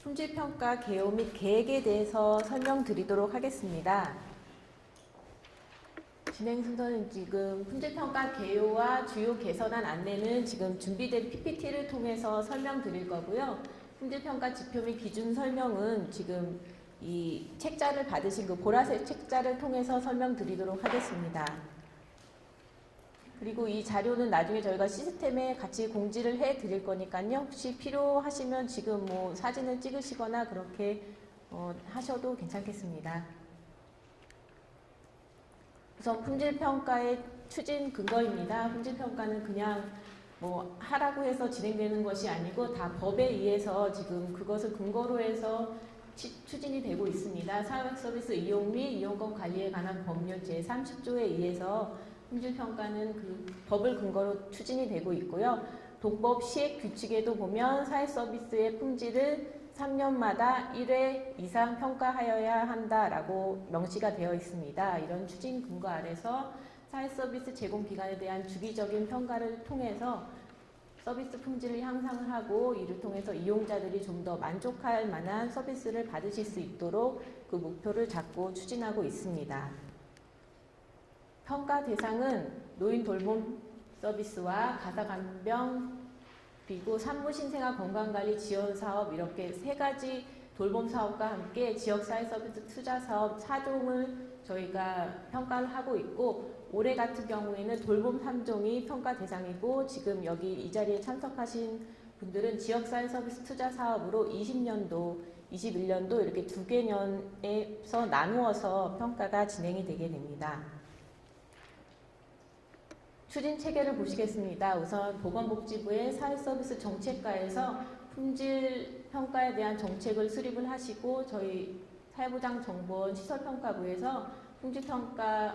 품질평가 개요 및 계획에 대해서 설명드리도록 하겠습니다. 진행 순서는 지금 품질평가 개요와 주요 개선안 안내는 지금 준비된 PPT를 통해서 설명드릴 거고요. 품질평가 지표 및 기준 설명은 지금 이 책자를 받으신 그 보라색 책자를 통해서 설명드리도록 하겠습니다. 그리고 이 자료는 나중에 저희가 시스템에 같이 공지를 해 드릴 거니까요. 혹시 필요하시면 지금 뭐 사진을 찍으시거나 그렇게 하셔도 괜찮겠습니다. 우선 품질평가의 추진 근거입니다. 품질평가는 그냥 뭐 하라고 해서 진행되는 것이 아니고 다 법에 의해서 지금 그것을 근거로 해서 추진이 되고 있습니다. 사회서비스 이용 및 이용권 관리에 관한 법률 제30조에 의해서 품질평가는 그 법을 근거로 추진이 되고 있고요. 동법 시행 규칙에도 보면 사회서비스의 품질을 3년마다 1회 이상 평가하여야 한다라고 명시가 되어 있습니다. 이런 추진 근거 아래서 사회서비스 제공기관에 대한 주기적인 평가를 통해서 서비스 품질을 향상을 하고 이를 통해서 이용자들이 좀 더 만족할 만한 서비스를 받으실 수 있도록 그 목표를 잡고 추진하고 있습니다. 평가 대상은 노인 돌봄 서비스와 가사간병 그리고 산부신생아 건강관리 지원 사업 이렇게 세 가지 돌봄 사업과 함께 지역사회 서비스 투자 사업 4종을 저희가 평가를 하고 있고 올해 같은 경우에는 돌봄 3종이 평가 대상이고 지금 여기 이 자리에 참석하신 분들은 지역사회 서비스 투자 사업으로 20년도, 21년도 이렇게 두 개년에서 나누어서 평가가 진행이 되게 됩니다. 추진 체계를 보시겠습니다. 우선 보건복지부의 사회서비스 정책과에서 품질 평가에 대한 정책을 수립을 하시고 저희 사회보장정보원 시설평가부에서 품질평가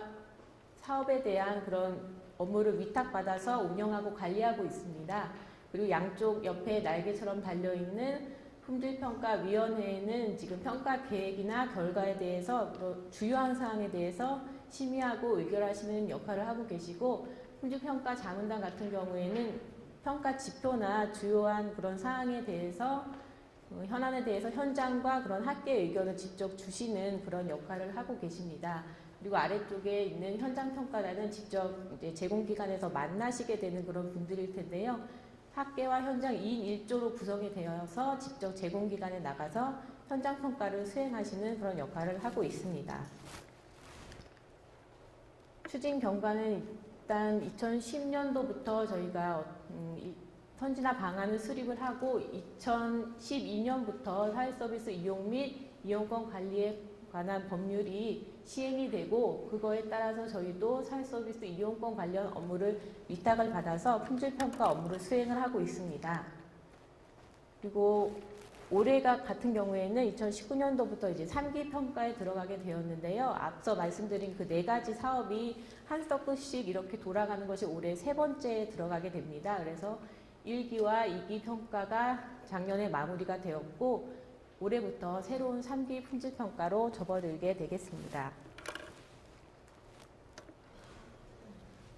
사업에 대한 그런 업무를 위탁받아서 운영하고 관리하고 있습니다. 그리고 양쪽 옆에 날개처럼 달려있는 품질평가위원회에는 지금 평가 계획이나 결과에 대해서 주요한 사항에 대해서 심의하고 의결하시는 역할을 하고 계시고 품질평가 자문단 같은 경우에는 평가 지표나 주요한 그런 사항에 대해서 현안에 대해서 현장과 그런 학계의 의견을 직접 주시는 그런 역할을 하고 계십니다. 그리고 아래쪽에 있는 현장평가단은 직접 이제 제공기관에서 만나시게 되는 그런 분들일 텐데요. 학계와 현장 2인 1조로 구성이 되어서 직접 제공기관에 나가서 현장평가를 수행하시는 그런 역할을 하고 있습니다. 추진 경과는 일단 2010년도부터 저희가 선진화 방안을 수립을 하고 2012년부터 사회서비스 이용 및 이용권 관리에 관한 법률이 시행이 되고 그거에 따라서 저희도 사회서비스 이용권 관련 업무를 위탁을 받아서 품질평가 업무를 수행을 하고 있습니다. 그리고 올해가 같은 경우에는 2019년도부터 이제 3기 평가에 들어가게 되었는데요. 앞서 말씀드린 그 4가지 사업이 한 서클씩 이렇게 돌아가는 것이 올해 3번째에 들어가게 됩니다. 그래서 1기와 2기 평가가 작년에 마무리가 되었고 올해부터 새로운 3기 품질평가로 접어들게 되겠습니다.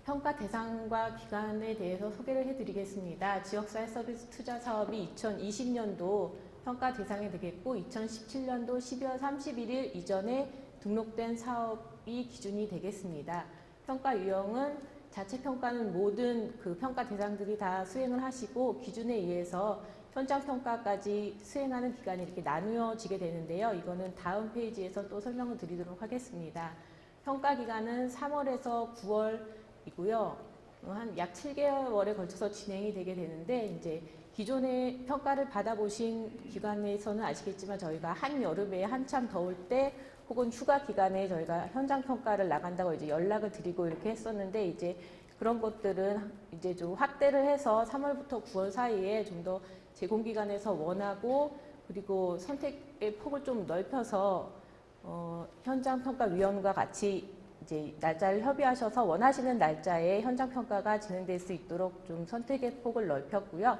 평가 대상과 기간에 대해서 소개를 해드리겠습니다. 지역사회 서비스 투자 사업이 2020년도 평가 대상이 되겠고 2017년도 12월 31일 이전에 등록된 사업이 기준이 되겠습니다. 평가 유형은 자체 평가는 모든 그 평가 대상들이 다 수행을 하시고 기준에 의해서 현장 평가까지 수행하는 기간이 이렇게 나누어지게 되는데요. 이거는 다음 페이지에서 또 설명을 드리도록 하겠습니다. 평가 기간은 3월에서 9월이고요. 한 약 7개월에 걸쳐서 진행이 되게 되는데 이제 기존에 평가를 받아보신 기관에서는 아시겠지만 저희가 한여름에 한참 더울 때 혹은 휴가 기간에 저희가 현장 평가를 나간다고 이제 연락을 드리고 이렇게 했었는데 이제 그런 것들은 이제 좀 확대를 해서 3월부터 9월 사이에 좀 더 제공기관에서 원하고 그리고 선택의 폭을 좀 넓혀서 현장평가위원과 같이 이제 날짜를 협의하셔서 원하시는 날짜에 현장평가가 진행될 수 있도록 좀 선택의 폭을 넓혔고요.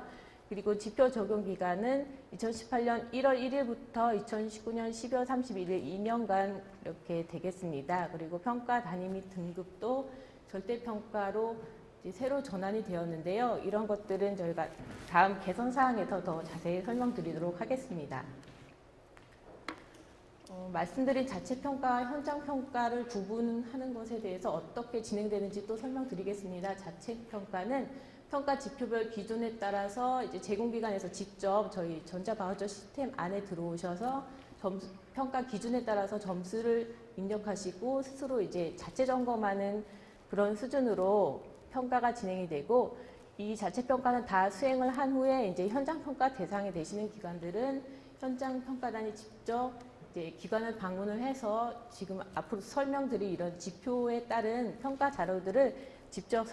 그리고 지표 적용 기간은 2018년 1월 1일부터 2019년 12월 31일 2년간 이렇게 되겠습니다. 그리고 평가 단위 및 등급도 절대평가로 이제 새로 전환이 되었는데요. 이런 것들은 저희가 다음 개선 사항에서 더 자세히 설명드리도록 하겠습니다. 말씀드린 자체평가와 현장평가를 구분하는 것에 대해서 어떻게 진행되는지 또 설명드리겠습니다. 자체평가는 평가 지표별 기준에 따라서 이제 제공기관에서 직접 저희 전자바우처 시스템 안에 들어오셔서 평가 기준에 따라서 점수를 입력하시고 스스로 이제 자체 점검하는 그런 수준으로 평가가 진행이 되고, 이 자체평가는 다 수행을 한 후에 이제 현장평가 대상이 되시는 기관들은 현장평가단이 직접 이제 기관을 방문을 해서 지금 앞으로 설명드릴 이런 지표에 따른 평가 자료들을 직접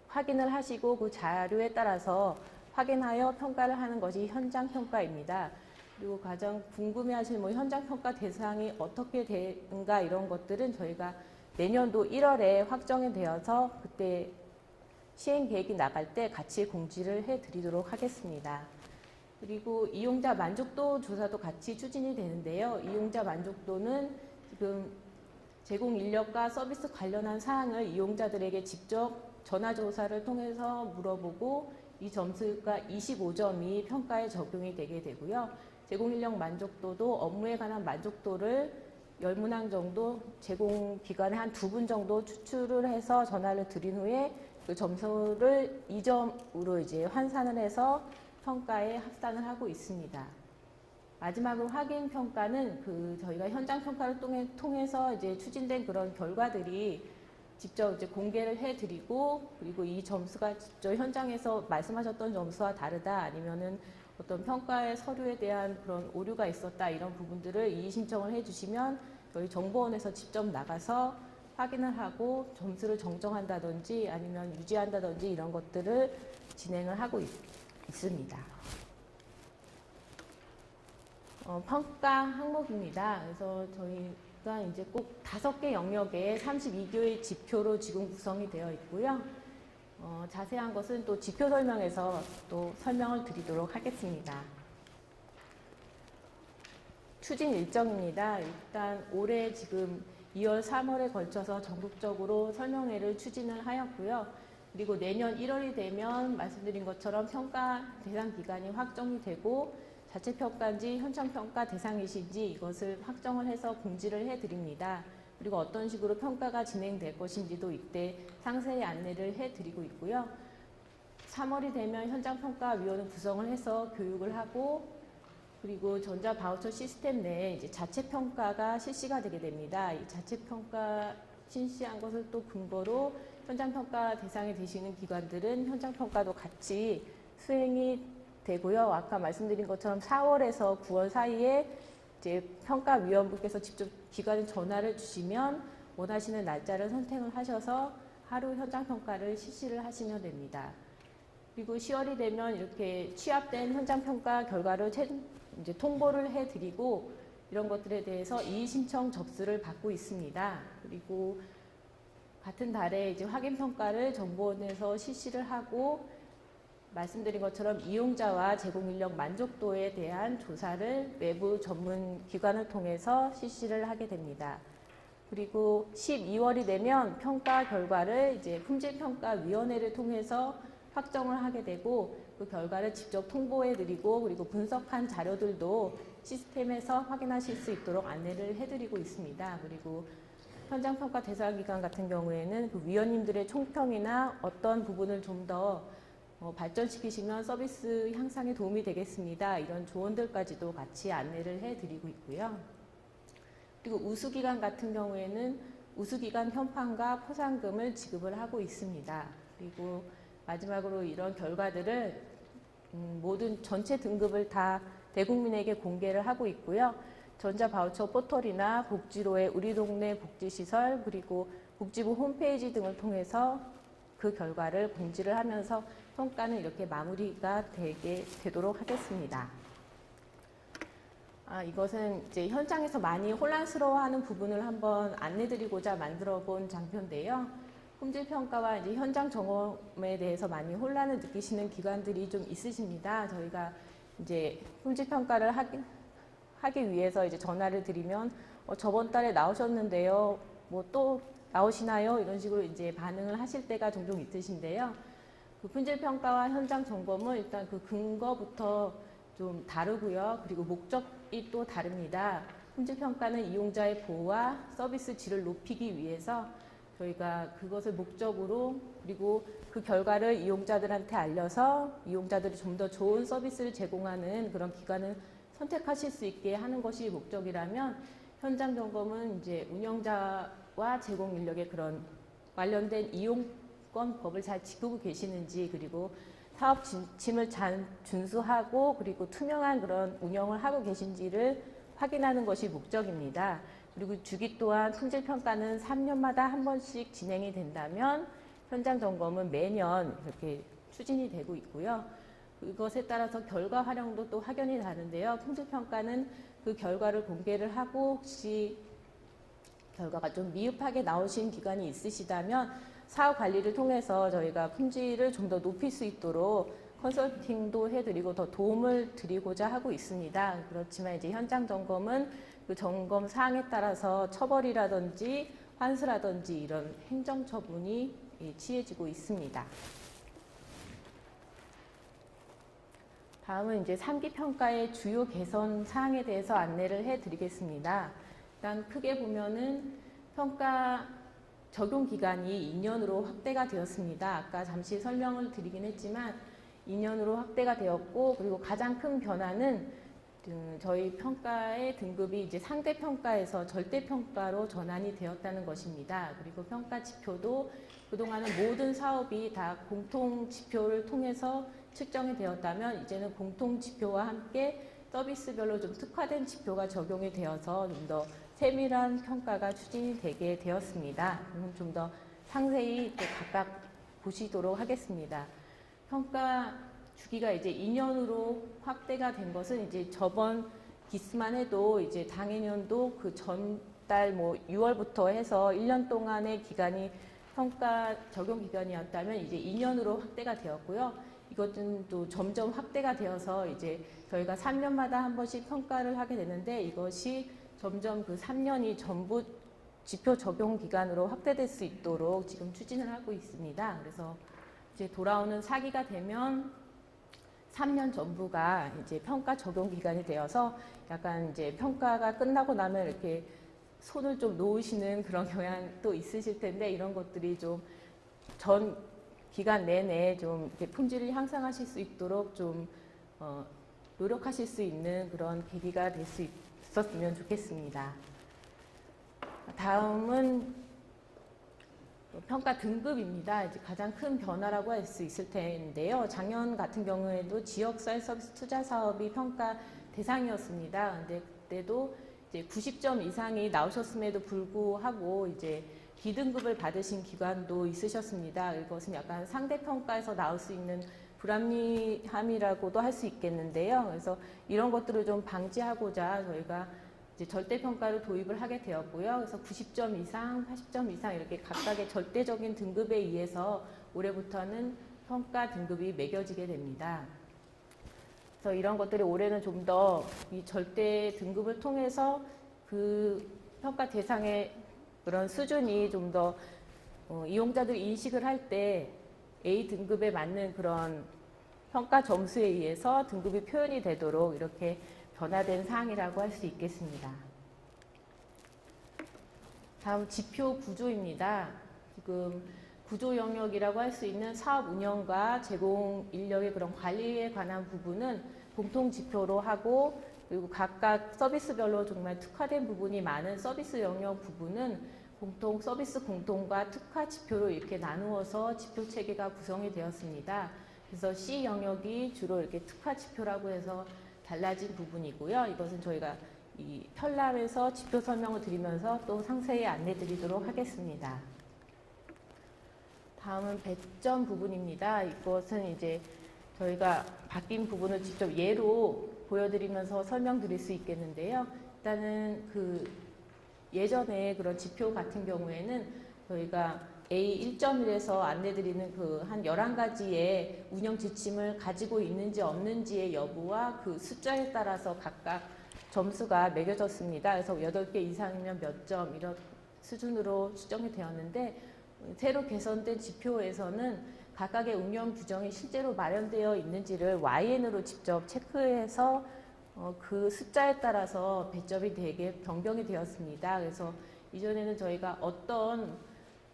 확인을 하시고 그 자료에 따라서 확인하여 평가를 하는 것이 현장평가입니다. 그리고 가장 궁금해하시는 현장평가 대상이 어떻게 되는가 이런 것들은 저희가 내년도 1월에 확정이 되어서 그때 시행 계획이 나갈 때 같이 공지를 해드리도록 하겠습니다. 그리고 이용자 만족도 조사도 같이 추진이 되는데요. 이용자 만족도는 지금 제공 인력과 서비스 관련한 사항을 이용자들에게 직접 전화조사를 통해서 물어보고 이 점수가 25점이 평가에 적용이 되게 되고요. 제공 인력 만족도도 업무에 관한 만족도를 10문항 정도 제공 기관에 한 2분 정도 추출을 해서 전화를 드린 후에 그 점수를 2점으로 이제 환산을 해서 평가에 합산을 하고 있습니다. 마지막으로 확인 평가는 저희가 현장 평가를 통해서 이제 추진된 그런 결과들이 직접 이제 공개를 해드리고, 그리고 이 점수가 직접 현장에서 말씀하셨던 점수와 다르다, 아니면은 어떤 평가의 서류에 대한 그런 오류가 있었다, 이런 부분들을 이의 신청을 해주시면 저희 정보원에서 직접 나가서 확인을 하고 점수를 정정한다든지 아니면 유지한다든지 이런 것들을 진행을 하고 있습니다. 평가 항목입니다. 그래서 저희가 이제 꼭 5개 영역에 32개의 지표로 지금 구성이 되어 있고요. 자세한 것은 또 지표 설명에서 또 설명을 드리도록 하겠습니다. 추진 일정입니다. 일단 올해 지금 2월, 3월에 걸쳐서 전국적으로 설명회를 추진을 하였고요. 그리고 내년 1월이 되면 말씀드린 것처럼 평가 대상 기간이 확정이 되고 자체평가인지 현장평가 대상이신지 이것을 확정을 해서 공지를 해드립니다. 그리고 어떤 식으로 평가가 진행될 것인지도 이때 상세히 안내를 해드리고 있고요. 3월이 되면 현장평가위원회 구성을 해서 교육을 하고, 그리고 전자바우처 시스템 내에 이제 자체평가가 실시가 되게 됩니다. 이 자체평가 실시한 것을 또 근거로 현장평가 대상이 되시는 기관들은 현장평가도 같이 수행이 되고요. 아까 말씀드린 것처럼 4월에서 9월 사이에 이제 평가위원분께서 직접 기관에 전화를 주시면 원하시는 날짜를 선택을 하셔서 하루 현장평가를 실시를 하시면 됩니다. 그리고 10월이 되면 이렇게 취합된 현장평가 결과를 이제 통보를 해드리고 이런 것들에 대해서 이의 신청 접수를 받고 있습니다. 그리고 같은 달에 이제 확인 평가를 정보원에서 실시를 하고, 말씀드린 것처럼 이용자와 제공 인력 만족도에 대한 조사를 외부 전문 기관을 통해서 실시를 하게 됩니다. 그리고 12월이 되면 평가 결과를 이제 품질평가위원회를 통해서 확정을 하게 되고, 그 결과를 직접 통보해 드리고, 그리고 분석한 자료들도 시스템에서 확인하실 수 있도록 안내를 해드리고 있습니다. 그리고 현장평가 대상기관 같은 경우에는 그 위원님들의 총평이나 어떤 부분을 좀 더 발전시키시면 서비스 향상에 도움이 되겠습니다, 이런 조언들까지도 같이 안내를 해드리고 있고요. 그리고 우수기관 같은 경우에는 우수기관 현판과 포상금을 지급을 하고 있습니다. 그리고 마지막으로 이런 결과들을 모든 전체 등급을 다 대국민에게 공개를 하고 있고요. 전자바우처 포털이나 복지로의 우리 동네 복지시설, 그리고 복지부 홈페이지 등을 통해서 그 결과를 공지를 하면서 평가는 이렇게 마무리가 되도록 하겠습니다. 이것은 이제 현장에서 많이 혼란스러워하는 부분을 한번 안내드리고자 만들어본 장표인데요. 품질평가와 이제 현장 점검에 대해서 많이 혼란을 느끼시는 기관들이 좀 있으십니다. 저희가 이제 품질평가를 하기 위해서 이제 전화를 드리면 저번 달에 나오셨는데요, 뭐 또 나오시나요? 이런 식으로 이제 반응을 하실 때가 종종 있으신데요. 그 품질평가와 현장 점검은 일단 그 근거부터 좀 다르고요. 그리고 목적이 또 다릅니다. 품질 평가는 이용자의 보호와 서비스 질을 높이기 위해서 저희가 그것을 목적으로, 그리고 그 결과를 이용자들한테 알려서 이용자들이 좀 더 좋은 서비스를 제공하는 그런 기관을 선택하실 수 있게 하는 것이 목적이라면, 현장 점검은 이제 운영자와 제공 인력의 그런 관련된 이용권법을 잘 지키고 계시는지, 그리고 사업 지침을 잘 준수하고 그리고 투명한 그런 운영을 하고 계신지를 확인하는 것이 목적입니다. 그리고 주기 또한 품질 평가는 3년마다 한 번씩 진행이 된다면, 현장 점검은 매년 이렇게 추진이 되고 있고요. 그것에 따라서 결과 활용도 또 확연히 다른데요. 품질 평가는 그 결과를 공개를 하고, 혹시 결과가 좀 미흡하게 나오신 기관이 있으시다면 사업 관리를 통해서 저희가 품질을 좀 더 높일 수 있도록 컨설팅도 해드리고 더 도움을 드리고자 하고 있습니다. 그렇지만 이제 현장 점검은 그 점검 사항에 따라서 처벌이라든지 환수라든지 이런 행정 처분이 취해지고 있습니다. 다음은 이제 3기 평가의 주요 개선 사항에 대해서 안내를 해드리겠습니다. 일단 크게 보면은 평가 적용 기간이 2년으로 확대가 되었습니다. 아까 잠시 설명을 드리긴 했지만 2년으로 확대가 되었고, 그리고 가장 큰 변화는 저희 평가의 등급이 이제 상대 평가에서 절대 평가로 전환이 되었다는 것입니다. 그리고 평가 지표도 그동안은 모든 사업이 다 공통 지표를 통해서 측정이 되었다면, 이제는 공통 지표와 함께 서비스별로 좀 특화된 지표가 적용이 되어서 좀 더 세밀한 평가가 추진이 되게 되었습니다. 좀 더 상세히 또 각각 보시도록 하겠습니다. 평가 주기가 이제 2년으로 확대가 된 것은 이제 저번 기스만 해도 이제 당해년도 그 전달 6월부터 해서 1년 동안의 기간이 평가 적용 기간이었다면 이제 2년으로 확대가 되었고요. 이것은 또 점점 확대가 되어서 이제 저희가 3년마다 한 번씩 평가를 하게 되는데, 이것이 점점 그 3년이 전부 지표 적용 기간으로 확대될 수 있도록 지금 추진을 하고 있습니다. 그래서 이제 돌아오는 4기가 되면 3년 전부가 이제 평가 적용 기간이 되어서 약간 이제 평가가 끝나고 나면 이렇게 손을 좀 놓으시는 그런 경향도 있으실 텐데, 이런 것들이 좀 전 기간 내내 좀 이렇게 품질을 향상하실 수 있도록 좀 노력하실 수 있는 그런 계기가 될 수 있었으면 좋겠습니다. 다음은 평가 등급입니다. 이제 가장 큰 변화라고 할 수 있을 텐데요. 작년 같은 경우에도 지역사회 서비스 투자 사업이 평가 대상이었습니다. 근데 그때도 이제 90점 이상이 나오셨음에도 불구하고 이제 B등급을 받으신 기관도 있으셨습니다. 이것은 약간 상대평가에서 나올 수 있는 불합리함이라고도 할 수 있겠는데요. 그래서 이런 것들을 좀 방지하고자 저희가 이제 절대평가를 도입을 하게 되었고요. 그래서 90점 이상, 80점 이상 이렇게 각각의 절대적인 등급에 의해서 올해부터는 평가 등급이 매겨지게 됩니다. 그래서 이런 것들이 올해는 좀 더 이 절대 등급을 통해서 그 평가 대상의 그런 수준이 좀 더 이용자들이 인식을 할 때 A 등급에 맞는 그런 평가 점수에 의해서 등급이 표현이 되도록 이렇게 변화된 사항이라고 할 수 있겠습니다. 다음 지표 구조입니다. 지금 구조 영역이라고 할 수 있는 사업 운영과 제공 인력의 그런 관리에 관한 부분은 공통 지표로 하고, 그리고 각각 서비스별로 정말 특화된 부분이 많은 서비스 영역 부분은 공통 서비스 공통과 특화 지표로 이렇게 나누어서 지표 체계가 구성이 되었습니다. 그래서 C 영역이 주로 이렇게 특화 지표라고 해서 달라진 부분이고요. 이것은 저희가 이 편람에서 지표 설명을 드리면서 또 상세히 안내 드리도록 하겠습니다. 다음은 배점 부분입니다. 이것은 이제 저희가 바뀐 부분을 직접 예로 보여드리면서 설명드릴 수 있겠는데요. 일단은 그 예전에 그런 지표 같은 경우에는 저희가 A 1.1에서 안내드리는 그 한 11가지의 운영 지침을 가지고 있는지 없는지의 여부와 그 숫자에 따라서 각각 점수가 매겨졌습니다. 그래서 8개 이상이면 몇 점 이런 수준으로 추정이 되었는데, 새로 개선된 지표에서는 각각의 운영 규정이 실제로 마련되어 있는지를 YN으로 직접 체크해서 그 숫자에 따라서 배점이 되게 변경이 되었습니다. 그래서 이전에는 저희가 어떤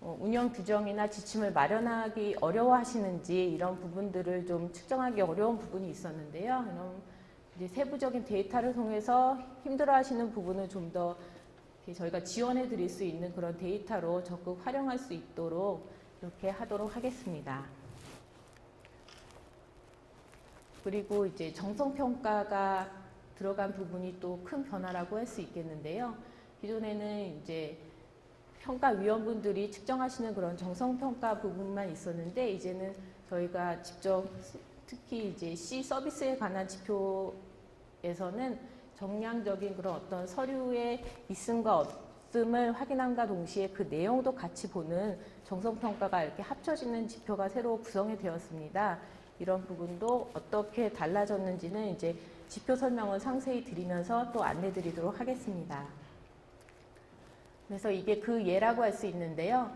운영 규정이나 지침을 마련하기 어려워하시는지 이런 부분들을 좀 측정하기 어려운 부분이 있었는데요. 이런 이제 세부적인 데이터를 통해서 힘들어하시는 부분을 좀 더 저희가 지원해 드릴 수 있는 그런 데이터로 적극 활용할 수 있도록 이렇게 하도록 하겠습니다. 그리고 이제 정성평가가 들어간 부분이 또 큰 변화라고 할 수 있겠는데요. 기존에는 이제 평가위원분들이 측정하시는 그런 정성평가 부분만 있었는데 이제는 저희가 직접 특히 이제 C 서비스에 관한 지표에서는 정량적인 그런 어떤 서류의 있음과 없음을 확인함과 동시에 그 내용도 같이 보는 정성평가가 이렇게 합쳐지는 지표가 새로 구성이 되었습니다. 이런 부분도 어떻게 달라졌는지는 이제 지표 설명을 상세히 드리면서 또 안내 드리도록 하겠습니다. 그래서 이게 그 예라고 할 수 있는데요.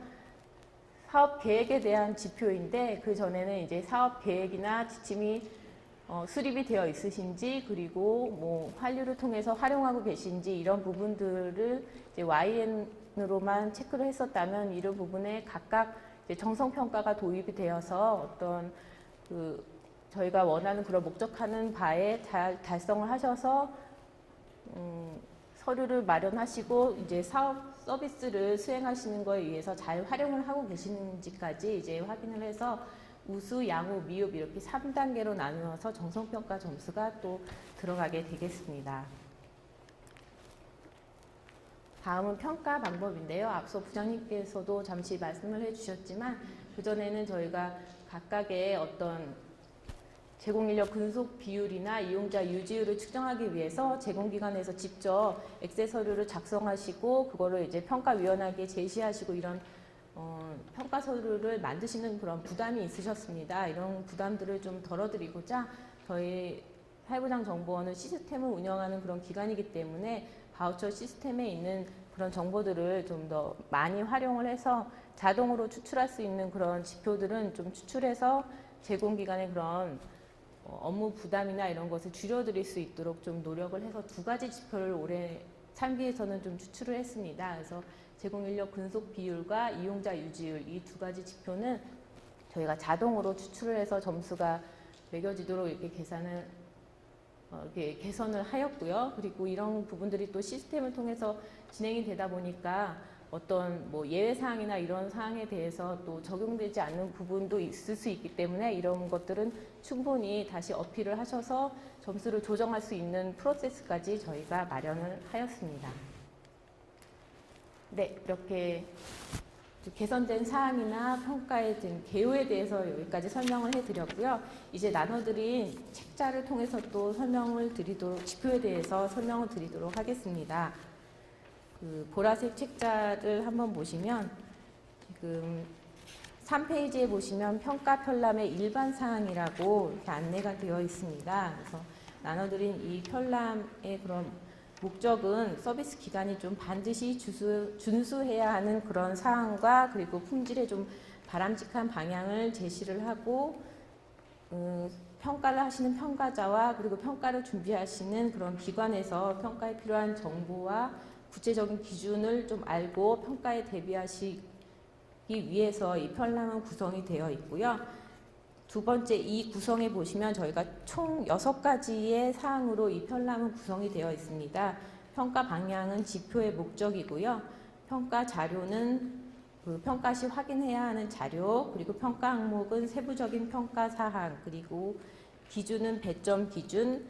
사업 계획에 대한 지표인데 그 전에는 이제 사업 계획이나 지침이 수립이 되어 있으신지 그리고 뭐 환류를 통해서 활용하고 계신지 이런 부분들을 이제 YN으로만 체크를 했었다면 이런 부분에 각각 이제 정성평가가 도입이 되어서 어떤 그 저희가 원하는 그런 목적하는 바에 잘 달성을 하셔서 서류를 마련하시고 이제 사업 서비스를 수행하시는 거에 의해서 잘 활용을 하고 계시는지까지 이제 확인을 해서 우수, 양호, 미흡 이렇게 3단계로 나누어서 정성평가 점수가 또 들어가게 되겠습니다. 다음은 평가 방법인데요. 앞서 부장님께서도 잠시 말씀을 해주셨지만 그전에는 저희가 각각의 어떤 제공인력 근속 비율이나 이용자 유지율을 측정하기 위해서 제공기관에서 직접 엑셀 서류를 작성하시고 그거를 이제 평가위원회에 제시하시고 이런 평가 서류를 만드시는 그런 부담이 있으셨습니다. 이런 부담들을 좀 덜어드리고자 저희 사회부장정보원은 시스템을 운영하는 그런 기관이기 때문에 바우처 시스템에 있는 그런 정보들을 좀 더 많이 활용을 해서 자동으로 추출할 수 있는 그런 지표들은 좀 추출해서 제공기관의 그런 업무 부담이나 이런 것을 줄여드릴 수 있도록 좀 노력을 해서 2가지 지표를 올해 3기에서는 좀 추출을 했습니다. 그래서 제공인력 근속 비율과 이용자 유지율 이 2가지 지표는 저희가 자동으로 추출을 해서 점수가 매겨지도록 이렇게 이렇게 개선을 하였고요. 그리고 이런 부분들이 또 시스템을 통해서 진행이 되다 보니까 어떤 뭐 예외 사항이나 이런 사항에 대해서 또 적용되지 않는 부분도 있을 수 있기 때문에 이런 것들은 충분히 다시 어필을 하셔서 점수를 조정할 수 있는 프로세스까지 저희가 마련을 하였습니다. 네, 이렇게 개선된 사항이나 평가에 든 개요에 대해서 여기까지 설명을 해드렸고요. 이제 나눠드린 책자를 통해서 또 설명을 드리도록, 지표에 대해서 설명을 드리도록 하겠습니다. 그 보라색 책자를 한번 보시면 지금 3페이지에 보시면 평가 편람의 일반 사항이라고 이렇게 안내가 되어 있습니다. 그래서 나눠드린 이 편람의 그런 목적은 서비스 기관이 좀 반드시 준수해야 하는 그런 사항과 그리고 품질에 좀 바람직한 방향을 제시를 하고 평가를 하시는 평가자와 그리고 평가를 준비하시는 그런 기관에서 평가에 필요한 정보와 구체적인 기준을 좀 알고 평가에 대비하시기 위해서 이 편람은 구성이 되어 있고요. 2번째 이 구성에 보시면 저희가 총 6가지의 사항으로 이 편람은 구성이 되어 있습니다. 평가 방향은 지표의 목적이고요. 평가 자료는 그 평가 시 확인해야 하는 자료, 그리고 평가 항목은 세부적인 평가 사항, 그리고 기준은 배점 기준,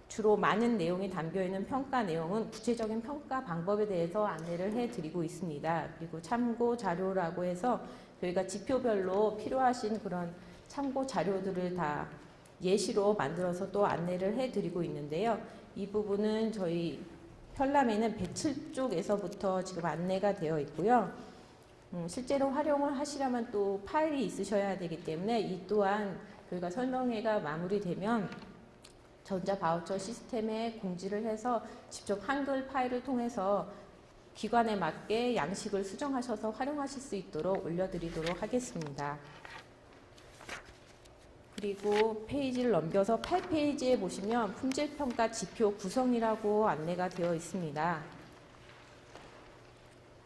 주로 많은 내용이 담겨있는 평가 내용은 구체적인 평가 방법에 대해서 안내를 해드리고 있습니다. 그리고 참고 자료라고 해서 저희가 지표별로 필요하신 그런 참고 자료들을 다 예시로 만들어서 또 안내를 해드리고 있는데요. 이 부분은 저희 편람에는 107쪽에서부터 지금 안내가 되어 있고요. 실제로 활용을 하시려면 또 파일이 있으셔야 되기 때문에 이 또한 저희가 설명회가 마무리되면 전자 바우처 시스템에 공지를 해서 직접 한글 파일을 통해서 기관에 맞게 양식을 수정하셔서 활용하실 수 있도록 올려드리도록 하겠습니다. 그리고 페이지를 넘겨서 8페이지에 보시면 품질평가 지표 구성이라고 안내가 되어 있습니다.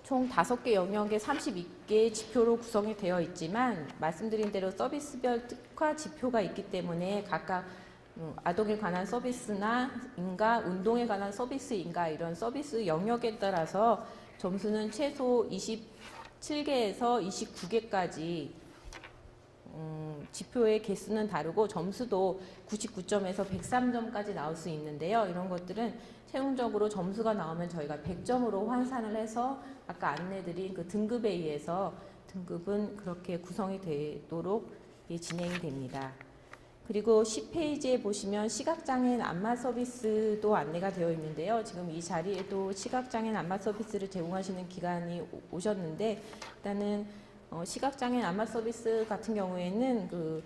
총 5개 영역에 32개의 지표로 구성이 되어 있지만 말씀드린 대로 서비스별 특화 지표가 있기 때문에 각각 아동에 관한 서비스나 인가, 운동에 관한 서비스인가 이런 서비스 영역에 따라서 점수는 최소 27개에서 29개까지 지표의 개수는 다르고 점수도 99점에서 103점까지 나올 수 있는데요. 이런 것들은 최종적으로 점수가 나오면 저희가 100점으로 환산을 해서 아까 안내드린 그 등급에 의해서 등급은 그렇게 구성이 되도록 진행이 됩니다. 그리고 10페이지에 보시면 시각장애인 안마 서비스도 안내가 되어 있는데요. 지금 이 자리에도 시각장애인 안마 서비스를 제공하시는 기관이 오셨는데 일단은 시각장애인 안마 서비스 같은 경우에는 그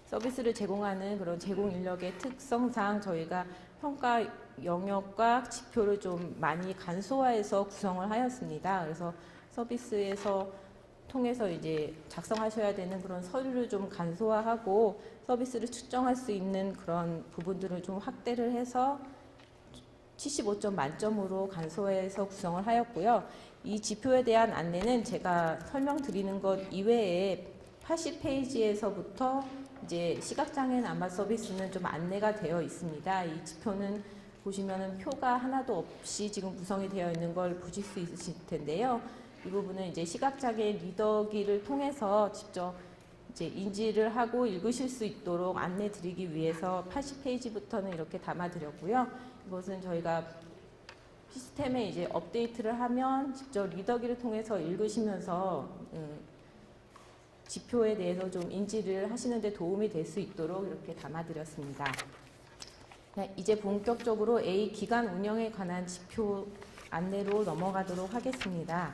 서비스를 제공하는 그런 제공 인력의 특성상 저희가 평가 영역과 지표를 좀 많이 간소화해서 구성을 하였습니다. 그래서 서비스에서 통해서 이제 작성하셔야 되는 그런 서류를 좀 간소화하고 서비스를 측정할 수 있는 그런 부분들을 좀 확대를 해서 75점 만점으로 간소화해서 구성을 하였고요. 이 지표에 대한 안내는 제가 설명드리는 것 이외에 80페이지에서부터 이제 시각장애인 안마 서비스는 좀 안내가 되어 있습니다. 이 지표는 보시면은 표가 하나도 없이 지금 구성이 되어 있는 걸 보실 수 있으실 텐데요. 이 부분은 이제 시각장애인 리더기를 통해서 직접 이제 인지를 하고 읽으실 수 있도록 안내 드리기 위해서 80페이지부터는 이렇게 담아 드렸고요. 이것은 저희가 시스템에 이제 업데이트를 하면 직접 리더기를 통해서 읽으시면서 지표에 대해서 좀 인지를 하시는 데 도움이 될 수 있도록 이렇게 담아 드렸습니다. 네, 이제 본격적으로 A 기관 운영에 관한 지표 안내로 넘어가도록 하겠습니다.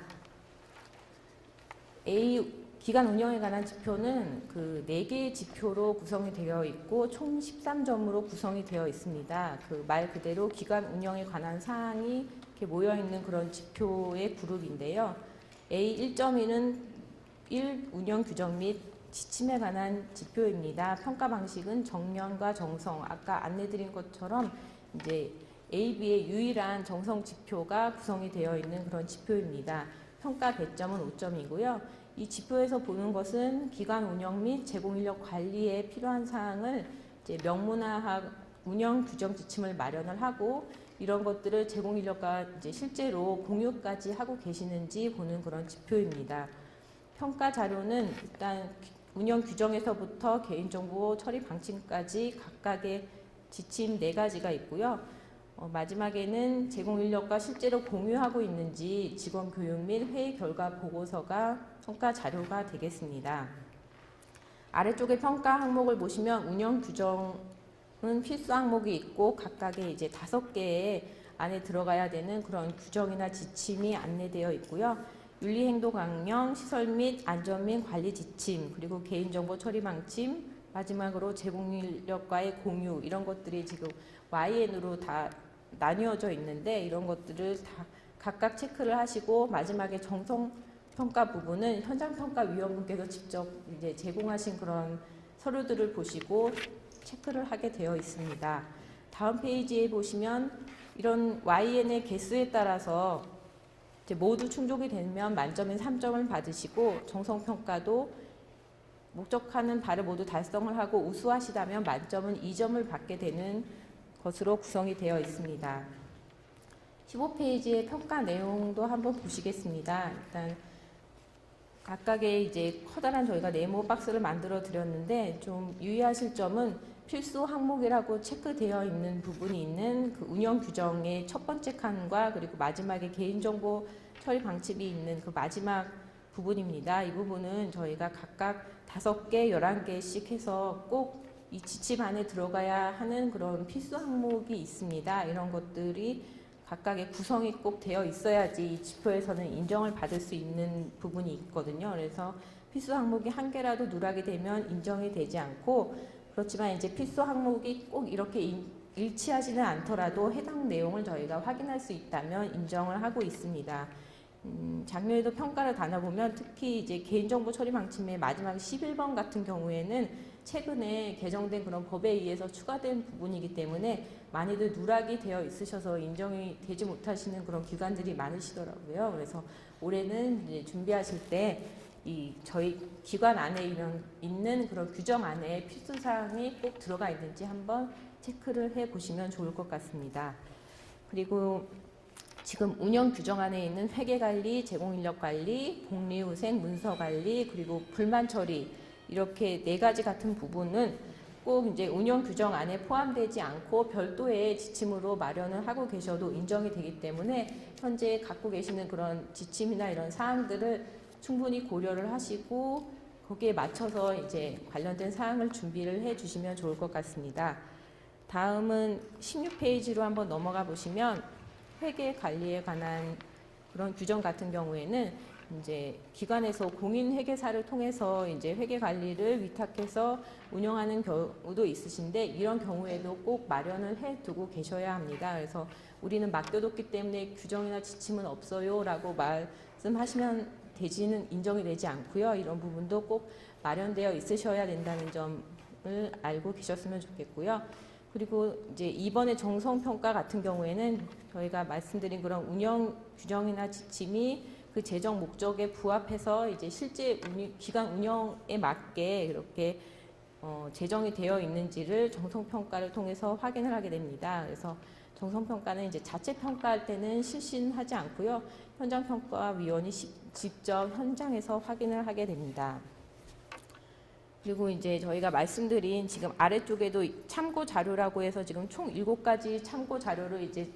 A 기관 운영에 관한 지표는 그 4개의 지표로 구성이 되어 있고 총 13점으로 구성이 되어 있습니다. 그 말 그대로 기관 운영에 관한 사항이 이렇게 모여 있는 그런 지표의 그룹인데요. A 1.1은 1. 운영 규정 및 지침에 관한 지표입니다. 평가 방식은 정량과 정성, 아까 안내드린 것처럼 이제 AB의 유일한 정성 지표가 구성이 되어 있는 그런 지표입니다. 평가 배점은 5점이고요. 이 지표에서 보는 것은 기관 운영 및 제공 인력 관리에 필요한 사항을 이제 명문화학 운영 규정 지침을 마련을 하고 이런 것들을 제공 인력과 이제 실제로 공유까지 하고 계시는지 보는 그런 지표입니다. 평가 자료는 일단 운영 규정에서부터 개인정보 처리 방침까지 각각의 지침 4가지가 있고요. 마지막에는 제공 인력과 실제로 공유하고 있는지 직원 교육 및 회의 결과 보고서가 평가 자료가 되겠습니다. 아래쪽에 평가 항목을 보시면 운영 규정은 필수 항목이 있고 각각의 이제 5개의 안에 들어가야 되는 그런 규정이나 지침이 안내되어 있고요. 윤리행동 강령, 시설 및 안전 및 관리 지침, 그리고 개인정보 처리 방침, 마지막으로 제공 인력과의 공유 이런 것들이 지금 YN으로 다 나뉘어져 있는데 이런 것들을 다 각각 체크를 하시고 마지막에 정성 평가 부분은 현장 평가 위원분께서 직접 이제 제공하신 그런 서류들을 보시고 체크를 하게 되어 있습니다. 다음 페이지에 보시면 이런 YN의 개수에 따라서 이제 모두 충족이 되면 만점인 3점을 받으시고 정성 평가도 목적하는 바를 모두 달성을 하고 우수하시다면 만점은 2점을 받게 되는 것으로 구성이 되어 있습니다. 15페이지의 평가 내용도 한번 보시겠습니다. 일단 각각의 이제 커다란 저희가 네모 박스를 만들어 드렸는데 좀 유의하실 점은 필수 항목이라고 체크되어 있는 부분이 있는 그 운영 규정의 첫 번째 칸과 그리고 마지막에 개인정보 처리 방침이 있는 그 마지막 부분입니다. 이 부분은 저희가 각각 5개, 11개씩 해서 꼭 이 지침 안에 들어가야 하는 그런 필수 항목이 있습니다. 이런 것들이 각각의 구성이 꼭 되어 있어야지 이 지표에서는 인정을 받을 수 있는 부분이 있거든요. 그래서 필수 항목이 한 개라도 누락이 되면 인정이 되지 않고 그렇지만 이제 필수 항목이 꼭 이렇게 일치하지는 않더라도 해당 내용을 저희가 확인할 수 있다면 인정을 하고 있습니다. 작년에도 평가를 다녀보면 특히 이제 개인정보 처리 방침의 마지막 11번 같은 경우에는 최근에 개정된 그런 법에 의해서 추가된 부분이기 때문에 많이들 누락이 되어 있으셔서 인정이 되지 못하시는 그런 기관들이 많으시더라고요. 그래서 올해는 이제 준비하실 때 이 저희 기관 안에 있는 그런 규정 안에 필수사항이 꼭 들어가 있는지 한번 체크를 해 보시면 좋을 것 같습니다. 그리고 지금 운영 규정 안에 있는 회계관리, 제공인력관리, 복리후생, 문서관리, 그리고 불만처리 이렇게 4가지 같은 부분은 꼭 이제 운영 규정 안에 포함되지 않고 별도의 지침으로 마련을 하고 계셔도 인정이 되기 때문에 현재 갖고 계시는 그런 지침이나 이런 사항들을 충분히 고려를 하시고 거기에 맞춰서 이제 관련된 사항을 준비를 해 주시면 좋을 것 같습니다. 다음은 16페이지로 한번 넘어가 보시면 회계 관리에 관한 그런 규정 같은 경우에는 이제 기관에서 공인 회계사를 통해서 이제 회계 관리를 위탁해서 운영하는 경우도 있으신데 이런 경우에도 꼭 마련을 해 두고 계셔야 합니다. 그래서 우리는 맡겨뒀기 때문에 규정이나 지침은 없어요라고 말씀하시면 되지는 인정이 되지 않고요. 이런 부분도 꼭 마련되어 있으셔야 된다는 점을 알고 계셨으면 좋겠고요. 그리고 이제 이번에 정성평가 같은 경우에는 저희가 말씀드린 그런 운영 규정이나 지침이 그 재정 목적에 부합해서 이제 실제 기관 운영에 맞게 이렇게 제정이 되어 있는지를 정성평가를 통해서 확인을 하게 됩니다. 그래서 정성평가는 이제 자체 평가할 때는 실시하지 않고요. 현장평가위원이 직접 현장에서 확인을 하게 됩니다. 그리고 이제 저희가 말씀드린 지금 아래쪽에도 참고 자료라고 해서 지금 총 7가지 참고 자료를 이제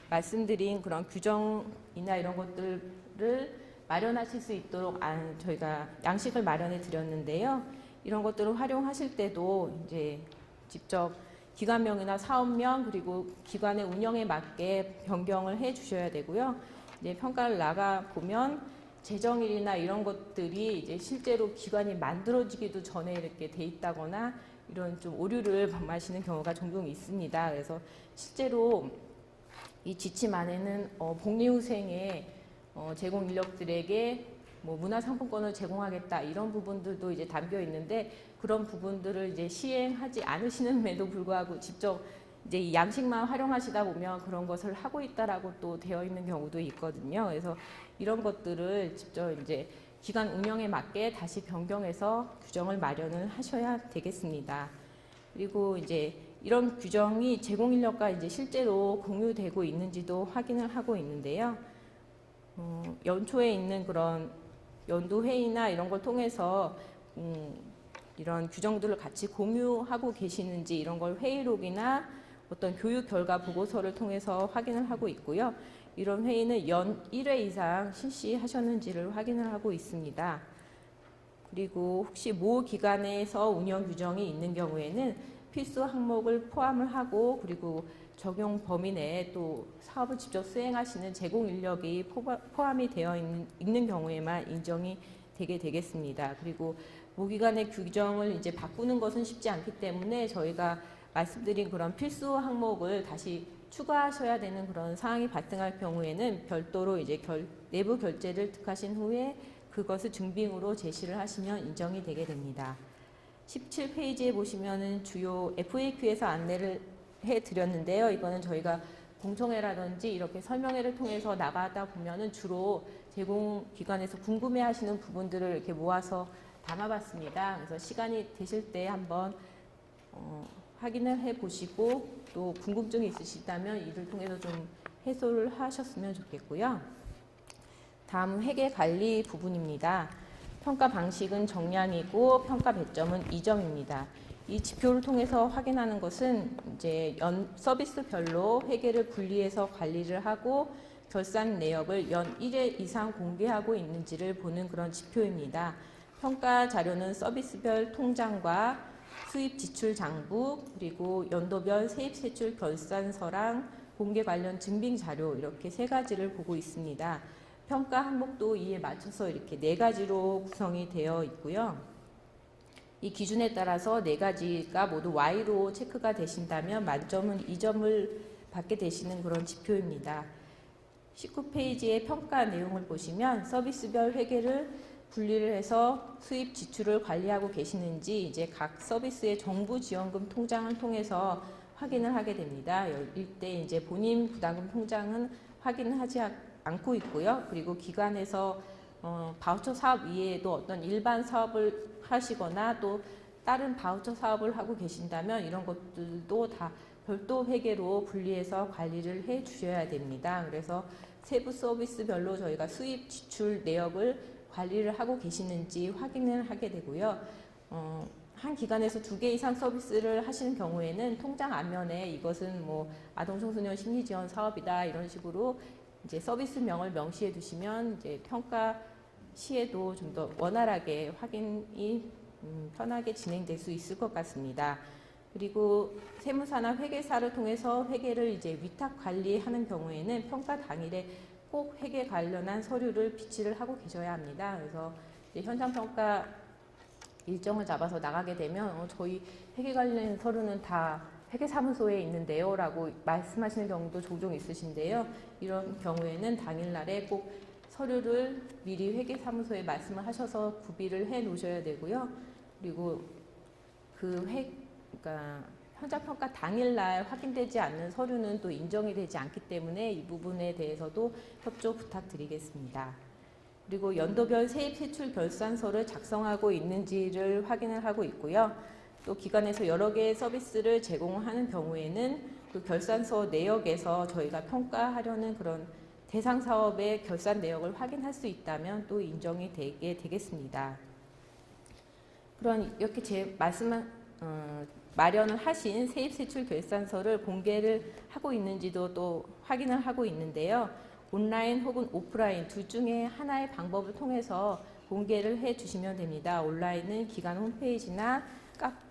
말씀드린 그런 규정이나 이런 것들을 마련하실 수 있도록 저희가 양식을 마련해 드렸는데요. 이런 것들을 활용하실 때도 이제 직접 기관명이나 사업명 그리고 기관의 운영에 맞게 변경을 해 주셔야 되고요. 이제 평가를 나가 보면 재정일이나 이런 것들이 이제 실제로 기관이 만들어지기도 전에 이렇게 돼 있다거나 이런 좀 오류를 범하시는 경우가 종종 있습니다. 그래서 실제로 이 지침 안에는 복리후생의 제공 인력들에게 뭐 문화상품권을 제공하겠다 이런 부분들도 이제 담겨 있는데 그런 부분들을 이제 시행하지 않으시는에도 불구하고 직접 이제 이 양식만 활용하시다 보면 그런 것을 하고 있다라고 또 되어 있는 경우도 있거든요. 그래서 이런 것들을 직접 이제 기관 운영에 맞게 다시 변경해서 규정을 마련을 하셔야 되겠습니다. 그리고 이제 이런 규정이 제공 인력과 이제 실제로 공유되고 있는지도 확인을 하고 있는데요. 연초에 있는 그런 연도 회의나 이런 걸 통해서 이런 규정들을 같이 공유하고 계시는지 이런 걸 회의록이나 어떤 교육 결과 보고서를 통해서 확인을 하고 있고요. 이런 회의는 연 1회 이상 실시하셨는지를 확인을 하고 있습니다. 그리고 혹시 모 기관에서 운영 규정이 있는 경우에는 필수 항목을 포함을 하고 그리고 적용 범위 내에 또 사업을 직접 수행하시는 제공 인력이 포함이 되어 있는 경우에만 인정이 되게 되겠습니다. 그리고 모기관의 규정을 이제 바꾸는 것은 쉽지 않기 때문에 저희가 말씀드린 그런 필수 항목을 다시 추가하셔야 되는 그런 사항이 발생할 경우에는 별도로 이제 내부 결제를 득하신 후에 그것을 증빙으로 제시를 하시면 인정이 되게 됩니다. 17페이지에 보시면은 주요 FAQ에서 안내를 해드렸는데요. 이거는 저희가 공청회라든지 이렇게 설명회를 통해서 나가다 보면은 주로 제공기관에서 궁금해하시는 부분들을 이렇게 모아서 담아봤습니다. 그래서 시간이 되실 때 한번 확인을 해보시고 또 궁금증이 있으시다면 이를 통해서 좀 해소를 하셨으면 좋겠고요. 다음 회계관리 부분입니다. 평가 방식은 정량이고 평가 배점은 2점입니다. 이 지표를 통해서 확인하는 것은 이제 서비스별로 회계를 분리해서 관리를 하고 결산 내역을 연 1회 이상 공개하고 있는지를 보는 그런 지표입니다. 평가 자료는 서비스별 통장과 수입 지출 장부 그리고 연도별 세입 세출 결산서랑 공개 관련 증빙 자료 이렇게 3가지를 보고 있습니다. 평가 항목도 이에 맞춰서 이렇게 4가지로 구성이 되어 있고요. 이 기준에 따라서 4가지가 모두 Y로 체크가 되신다면 만점은 2점을 받게 되시는 그런 지표입니다. 19페이지의 평가 내용을 보시면 서비스별 회계를 분리를 해서 수입 지출을 관리하고 계시는지 이제 각 서비스의 정부 지원금 통장을 통해서 확인을 하게 됩니다. 이때 이제 본인 부담금 통장은 확인하지 않고 있고요. 그리고 기관에서 바우처 사업 이외에도 어떤 일반 사업을 하시거나 또 다른 바우처 사업을 하고 계신다면 이런 것들도 다 별도 회계로 분리해서 관리를 해 주셔야 됩니다. 그래서 세부 서비스별로 저희가 수입 지출 내역을 관리를 하고 계시는지 확인을 하게 되고요. 한 기관에서 2개 이상 서비스를 하시는 경우에는 통장 앞면에 이것은 뭐 아동청소년 심리지원 사업이다 이런 식으로 이제 서비스명을 명시해 두시면 이제 평가 시에도 좀 더 원활하게 확인이 편하게 진행될 수 있을 것 같습니다. 그리고 세무사나 회계사를 통해서 회계를 이제 위탁 관리하는 경우에는 평가 당일에 꼭 회계 관련한 서류를 비치를 하고 계셔야 합니다. 그래서 이제 현장 평가 일정을 잡아서 나가게 되면 저희 회계 관련 서류는 다 회계사무소에 있는데요 라고 말씀하시는 경우도 종종 있으신데요. 이런 경우에는 당일날에 꼭 서류를 미리 회계사무소에 말씀을 하셔서 구비를 해 놓으셔야 되고요. 그리고 그러니까 현장평가 당일날 확인되지 않는 서류는 또 인정이 되지 않기 때문에 이 부분에 대해서도 협조 부탁드리겠습니다. 그리고 연도별 세입 세출 결산서를 작성하고 있는지를 확인을 하고 있고요. 또 기관에서 여러 개의 서비스를 제공하는 경우에는 그 결산서 내역에서 저희가 평가하려는 그런 대상 사업의 결산 내역을 확인할 수 있다면 또 인정이 되게 되겠습니다. 그런 이렇게 제 마련을 하신 세입세출 결산서를 공개를 하고 있는지도 또 확인을 하고 있는데요. 온라인 혹은 오프라인 둘 중에 하나의 방법을 통해서 공개를 해 주시면 됩니다. 온라인은 기관 홈페이지나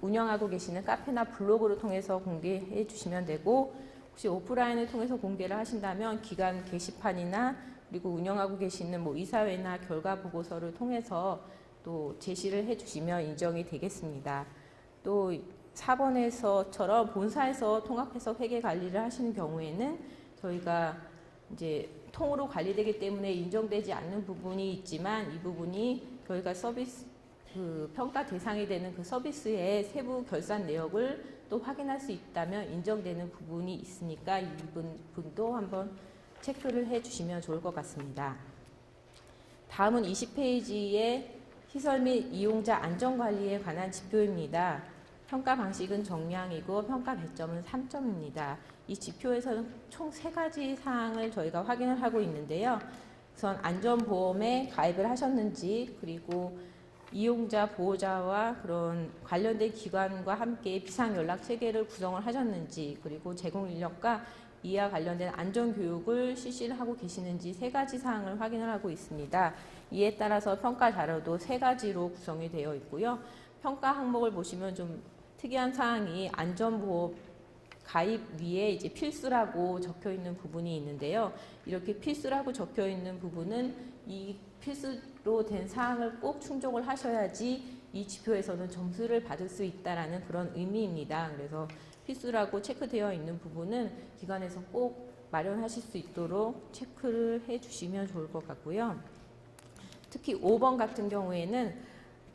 운영하고 계시는 카페나 블로그를 통해서 공개해 주시면 되고, 혹시 오프라인을 통해서 공개를 하신다면 기관 게시판이나 그리고 운영하고 계시는 뭐 이사회나 결과 보고서를 통해서 또 제시를 해 주시면 인정이 되겠습니다. 또 4번에서처럼 본사에서 통합해서 회계 관리를 하시는 경우에는 저희가 이제 통으로 관리되기 때문에 인정되지 않는 부분이 있지만 이 부분이 저희가 서비스 평가 대상이 되는 그 서비스의 세부 결산 내역을 또 확인할 수 있다면 인정되는 부분이 있으니까 이 부분도 한번 체크를 해 주시면 좋을 것 같습니다. 다음은 20페이지의 시설 및 이용자 안전관리에 관한 지표입니다. 평가 방식은 정량이고 평가 배점은 3점입니다. 이 지표에서는 총 3가지 사항을 저희가 확인을 하고 있는데요. 우선 안전보험에 가입을 하셨는지, 그리고 이용자 보호자와 그런 관련된 기관과 함께 비상연락 체계를 구성을 하셨는지, 그리고 제공 인력과 이와 관련된 안전교육을 실시를 하고 계시는지 3가지 사항을 확인을 하고 있습니다. 이에 따라서 평가 자료도 3가지로 구성이 되어 있고요. 평가 항목을 보시면 좀 특이한 사항이 안전보험 가입 위에 이제 필수라고 적혀 있는 부분이 있는데요. 이렇게 필수라고 적혀 있는 부분은 이 필수로 된 사항을 꼭 충족을 하셔야지 이 지표에서는 점수를 받을 수 있다라는 그런 의미입니다. 그래서 필수라고 체크되어 있는 부분은 기관에서 꼭 마련하실 수 있도록 체크를 해 주시면 좋을 것 같고요. 특히 5번 같은 경우에는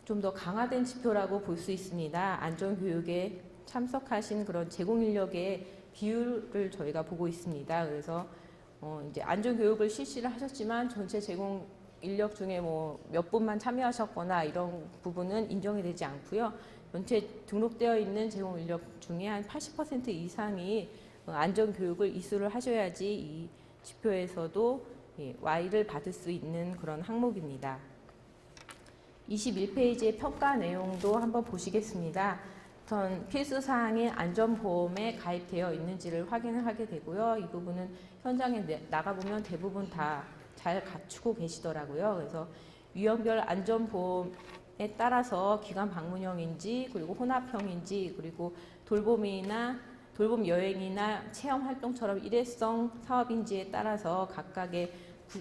좀 더 강화된 지표라고 볼 수 있습니다. 안전교육에 참석하신 그런 제공 인력의 비율을 저희가 보고 있습니다. 그래서 이제 안전교육을 실시를 하셨지만 전체 제공 인력 중에 뭐 몇 분만 참여하셨거나 이런 부분은 인정이 되지 않고요. 전체 등록되어 있는 제공 인력 중에 한 80% 이상이 안전교육을 이수를 하셔야지 이 지표에서도 Y를 받을 수 있는 그런 항목입니다. 21페이지의 평가 내용도 한번 보시겠습니다. 우선 필수사항인 안전보험에 가입되어 있는지를 확인을 하게 되고요. 이 부분은 현장에 나가보면 대부분 다 잘 갖추고 계시더라고요. 그래서 유형별 안전보험에 따라서 기관 방문형인지, 그리고 혼합형인지, 그리고 돌봄 여행이나 체험활동처럼 일회성 사업인지에 따라서 각각의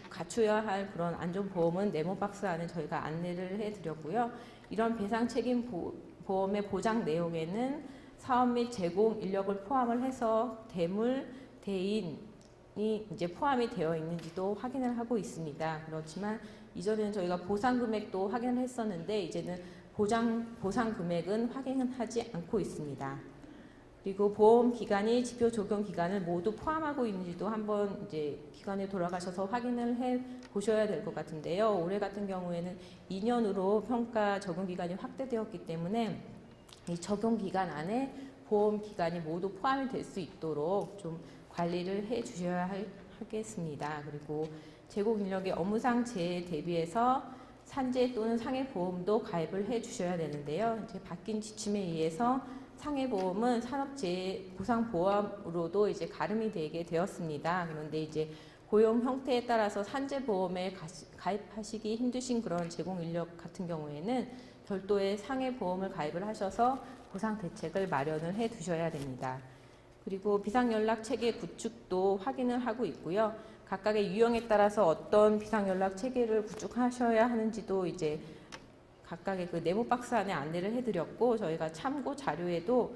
갖춰야 할 그런 안전보험은 네모박스 안에 저희가 안내를 해드렸고요. 이런 배상 책임 보험의 보장 내용에는 사업 및 제공 인력을 포함을 해서 대물, 대인, 이제 포함이 되어 있는지도 확인을 하고 있습니다. 그렇지만 이전에는 저희가 보상 금액도 확인을 했었는데 이제는 보상 금액은 확인하지 않고 있습니다. 그리고 보험 기간이 지표 적용 기간을 모두 포함하고 있는지도 한번 이제 기관에 돌아가셔서 확인을 해 보셔야 될 것 같은데요. 올해 같은 경우에는 2년으로 평가 적용 기간이 확대되었기 때문에 이 적용 기간 안에 보험 기간이 모두 포함이 될 수 있도록 좀 관리를 해 주셔야 하겠습니다. 그리고 제공 인력의 업무상 재해에 대비해서 산재 또는 상해 보험도 가입을 해 주셔야 되는데요. 이제 바뀐 지침에 의해서 상해 보험은 산업재해 보상보험으로도 이제 가름이 되게 되었습니다. 그런데 이제 고용 형태에 따라서 산재 보험에 가입하시기 힘드신 그런 제공 인력 같은 경우에는 별도의 상해 보험을 가입을 하셔서 보상 대책을 마련을 해 두셔야 됩니다. 그리고 비상연락 체계 구축도 확인을 하고 있고요. 각각의 유형에 따라서 어떤 비상연락 체계를 구축하셔야 하는지도 이제 각각의 그 네모 박스 안에 안내를 해드렸고 저희가 참고 자료에도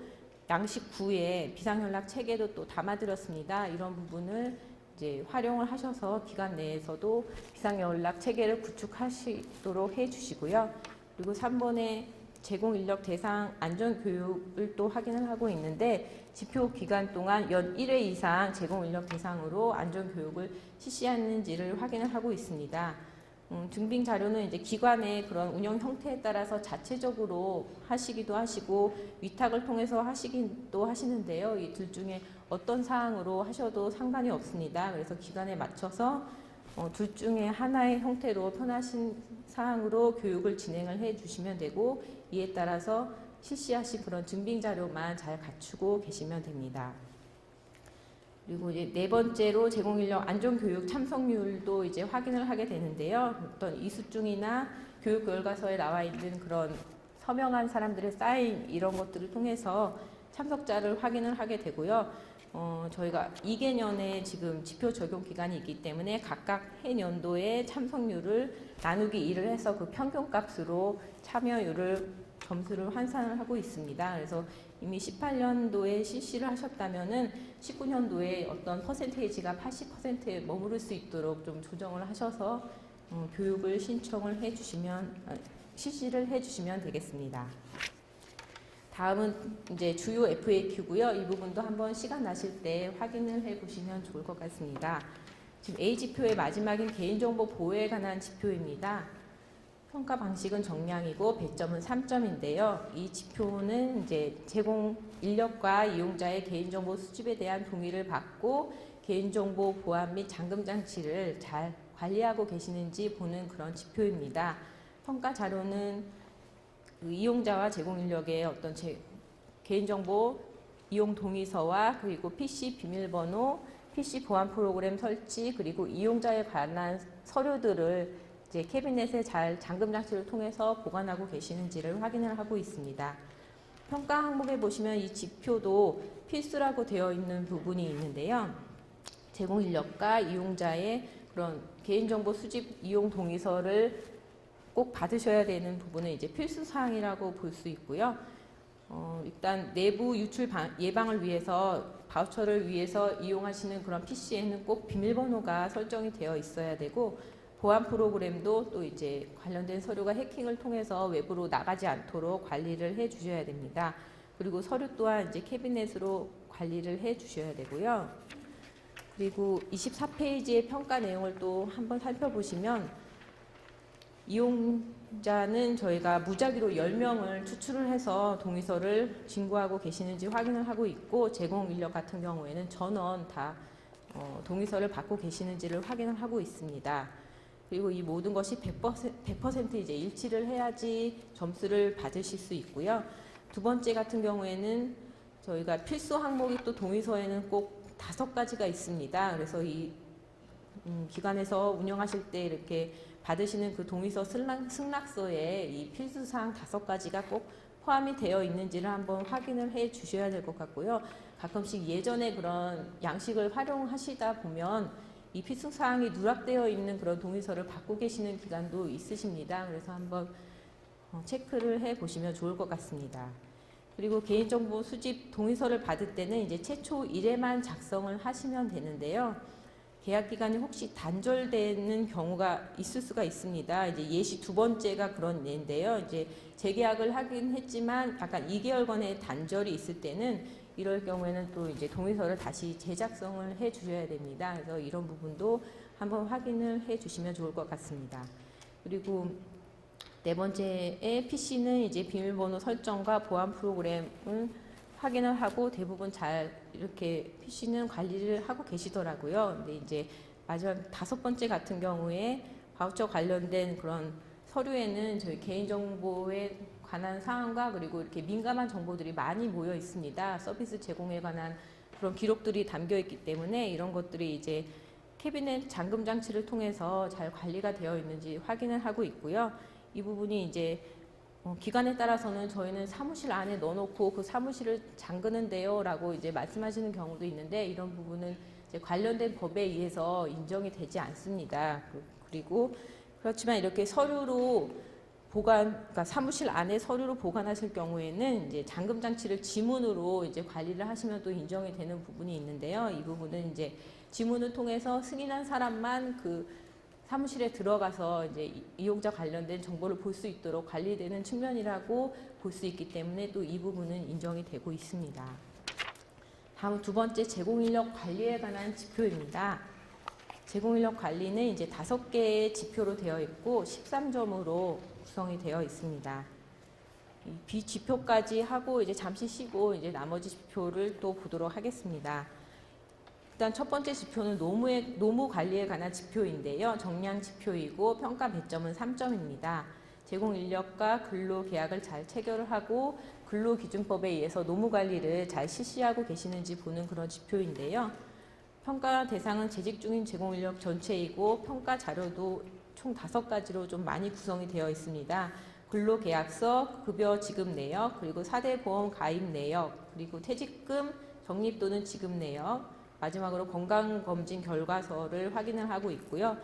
양식 9에 비상연락 체계도 또 담아드렸습니다. 이런 부분을 이제 활용을 하셔서 기관 내에서도 비상연락 체계를 구축하시도록 해주시고요. 그리고 3번에 제공 인력 대상 안전 교육을 또 확인을 하고 있는데 지표 기간 동안 연 1회 이상 제공 인력 대상으로 안전 교육을 실시했는지를 확인을 하고 있습니다. 증빙 자료는 이제 기관의 그런 운영 형태에 따라서 자체적으로 하시기도 하시고 위탁을 통해서 하시기도 하시는데요. 이 둘 중에 어떤 사항으로 하셔도 상관이 없습니다. 그래서 기관에 맞춰서 둘 중에 하나의 형태로 편하신 사항으로 교육을 진행을 해 주시면 되고 이에 따라서 실시하신 그런 증빙 자료만 잘 갖추고 계시면 됩니다. 그리고 이제 네 번째로 제공 인력 안전 교육 참석률도 이제 확인을 하게 되는데요. 어떤 이수증이나 교육 결과서에 나와 있는 그런 서명한 사람들의 사인 이런 것들을 통해서 참석자를 확인을 하게 되고요. 저희가 2개년에 지금 지표 적용 기간이 있기 때문에 각각 해년도의 참석률을 나누기 2를 해서 그 평균값으로 참여율을 점수를 환산을 하고 있습니다. 그래서 이미 18년도에 실시를 하셨다면은 19년도에 어떤 퍼센테이지가 80%에 머무를 수 있도록 좀 조정을 하셔서 교육을 신청을 해주시면 실시를 해주시면 되겠습니다. 다음은 이제 주요 FAQ고요. 이 부분도 한번 시간 나실 때 확인을 해보시면 좋을 것 같습니다. 지금 A 지표의 마지막인 개인정보 보호에 관한 지표입니다. 평가 방식은 정량이고 배점은 3점인데요. 이 지표는 이제 제공 인력과 이용자의 개인정보 수집에 대한 동의를 받고 개인정보 보안 및 잠금 장치를 잘 관리하고 계시는지 보는 그런 지표입니다. 평가 자료는 그 이용자와 제공 인력의 어떤 개인정보 이용 동의서와 그리고 PC 비밀번호, PC 보안 프로그램 설치 그리고 이용자에 관한 서류들을 이제 캐비넷에 잘 잠금 장치를 통해서 보관하고 계시는지를 확인을 하고 있습니다. 평가 항목에 보시면 이 지표도 필수라고 되어 있는 부분이 있는데요. 제공 인력과 이용자의 그런 개인정보 수집 이용 동의서를 꼭 받으셔야 되는 부분은 이제 필수 사항이라고 볼 수 있고요. 일단 내부 유출 예방을 위해서 바우처를 위해서 이용하시는 그런 PC에는 꼭 비밀번호가 설정이 되어 있어야 되고 보안 프로그램도 또 이제 관련된 서류가 해킹을 통해서 외부로 나가지 않도록 관리를 해 주셔야 됩니다. 그리고 서류 또한 이제 캐비넷으로 관리를 해 주셔야 되고요. 그리고 24페이지의 평가 내용을 또 한번 살펴보시면 이용자는 저희가 무작위로 10명을 추출을 해서 동의서를 진구하고 계시는지 확인을 하고 있고 제공 인력 같은 경우에는 전원 다 동의서를 받고 계시는지를 확인을 하고 있습니다. 그리고 이 모든 것이 100% 이제 일치를 해야지 점수를 받으실 수 있고요. 두 번째 같은 경우에는 저희가 필수 항목이 또 동의서에는 꼭 5가지가 있습니다. 그래서 이 기관에서 운영하실 때 이렇게 받으시는 그 동의서 승낙서에 이 필수사항 5가지가 꼭 포함이 되어 있는지를 한번 확인을 해 주셔야 될 것 같고요. 가끔씩 예전에 그런 양식을 활용하시다 보면 이 필수사항이 누락되어 있는 그런 동의서를 받고 계시는 기관도 있으십니다. 그래서 한번 체크를 해 보시면 좋을 것 같습니다. 그리고 개인정보 수집 동의서를 받을 때는 이제 최초 1회만 작성을 하시면 되는데요. 계약 기간이 혹시 단절되는 경우가 있을 수가 있습니다. 이제 예시 두 번째가 그런 예인데요. 이제 재계약을 하긴 했지만 약간 2개월간의 단절이 있을 때는 이럴 경우에는 또 이제 동의서를 다시 재작성을 해 주셔야 됩니다. 그래서 이런 부분도 한번 확인을 해 주시면 좋을 것 같습니다. 그리고 네 번째에 PC는 이제 비밀번호 설정과 보안 프로그램을 확인을 하고 대부분 잘 이렇게 PC는 관리를 하고 계시더라고요. 근데 이제 마지막 다섯 번째 같은 경우에 바우처 관련된 그런 서류에는 저희 개인정보에 관한 사항과 그리고 이렇게 민감한 정보들이 많이 모여 있습니다. 서비스 제공에 관한 그런 기록들이 담겨 있기 때문에 이런 것들이 이제 캐비넷 잠금 장치를 통해서 잘 관리가 되어 있는지 확인을 하고 있고요. 이 부분이 이제 기간에 따라서는 저희는 사무실 안에 넣어놓고 그 사무실을 잠그는데요 라고 이제 말씀하시는 경우도 있는데 이런 부분은 이제 관련된 법에 의해서 인정이 되지 않습니다. 그리고 그렇지만 이렇게 서류로 그러니까 사무실 안에 서류로 보관하실 경우에는 이제 잠금 장치를 지문으로 이제 관리를 하시면 또 인정이 되는 부분이 있는데요. 이 부분은 이제 지문을 통해서 승인한 사람만 그 사무실에 들어가서 이제 이용자 관련된 정보를 볼 수 있도록 관리되는 측면이라고 볼 수 있기 때문에 또 이 부분은 인정이 되고 있습니다. 다음 두 번째 제공인력 관리에 관한 지표입니다. 제공인력 관리는 이제 5개의 지표로 되어 있고 13점으로 구성이 되어 있습니다. 이 비지표까지 하고 이제 잠시 쉬고 이제 나머지 지표를 또 보도록 하겠습니다. 일단 첫 번째 지표는 노무 관리에 관한 지표인데요. 정량 지표이고 평가 배점은 3점입니다. 제공 인력과 근로 계약을 잘 체결을 하고 근로기준법에 의해서 노무 관리를 잘 실시하고 계시는지 보는 그런 지표인데요. 평가 대상은 재직 중인 제공 인력 전체이고 평가 자료도 총 5가지로 좀 많이 구성이 되어 있습니다. 근로계약서, 급여 지급 내역, 그리고 4대 보험 가입 내역, 그리고 퇴직금 적립 또는 지급 내역, 마지막으로 건강검진 결과서를 확인을 하고 있고요.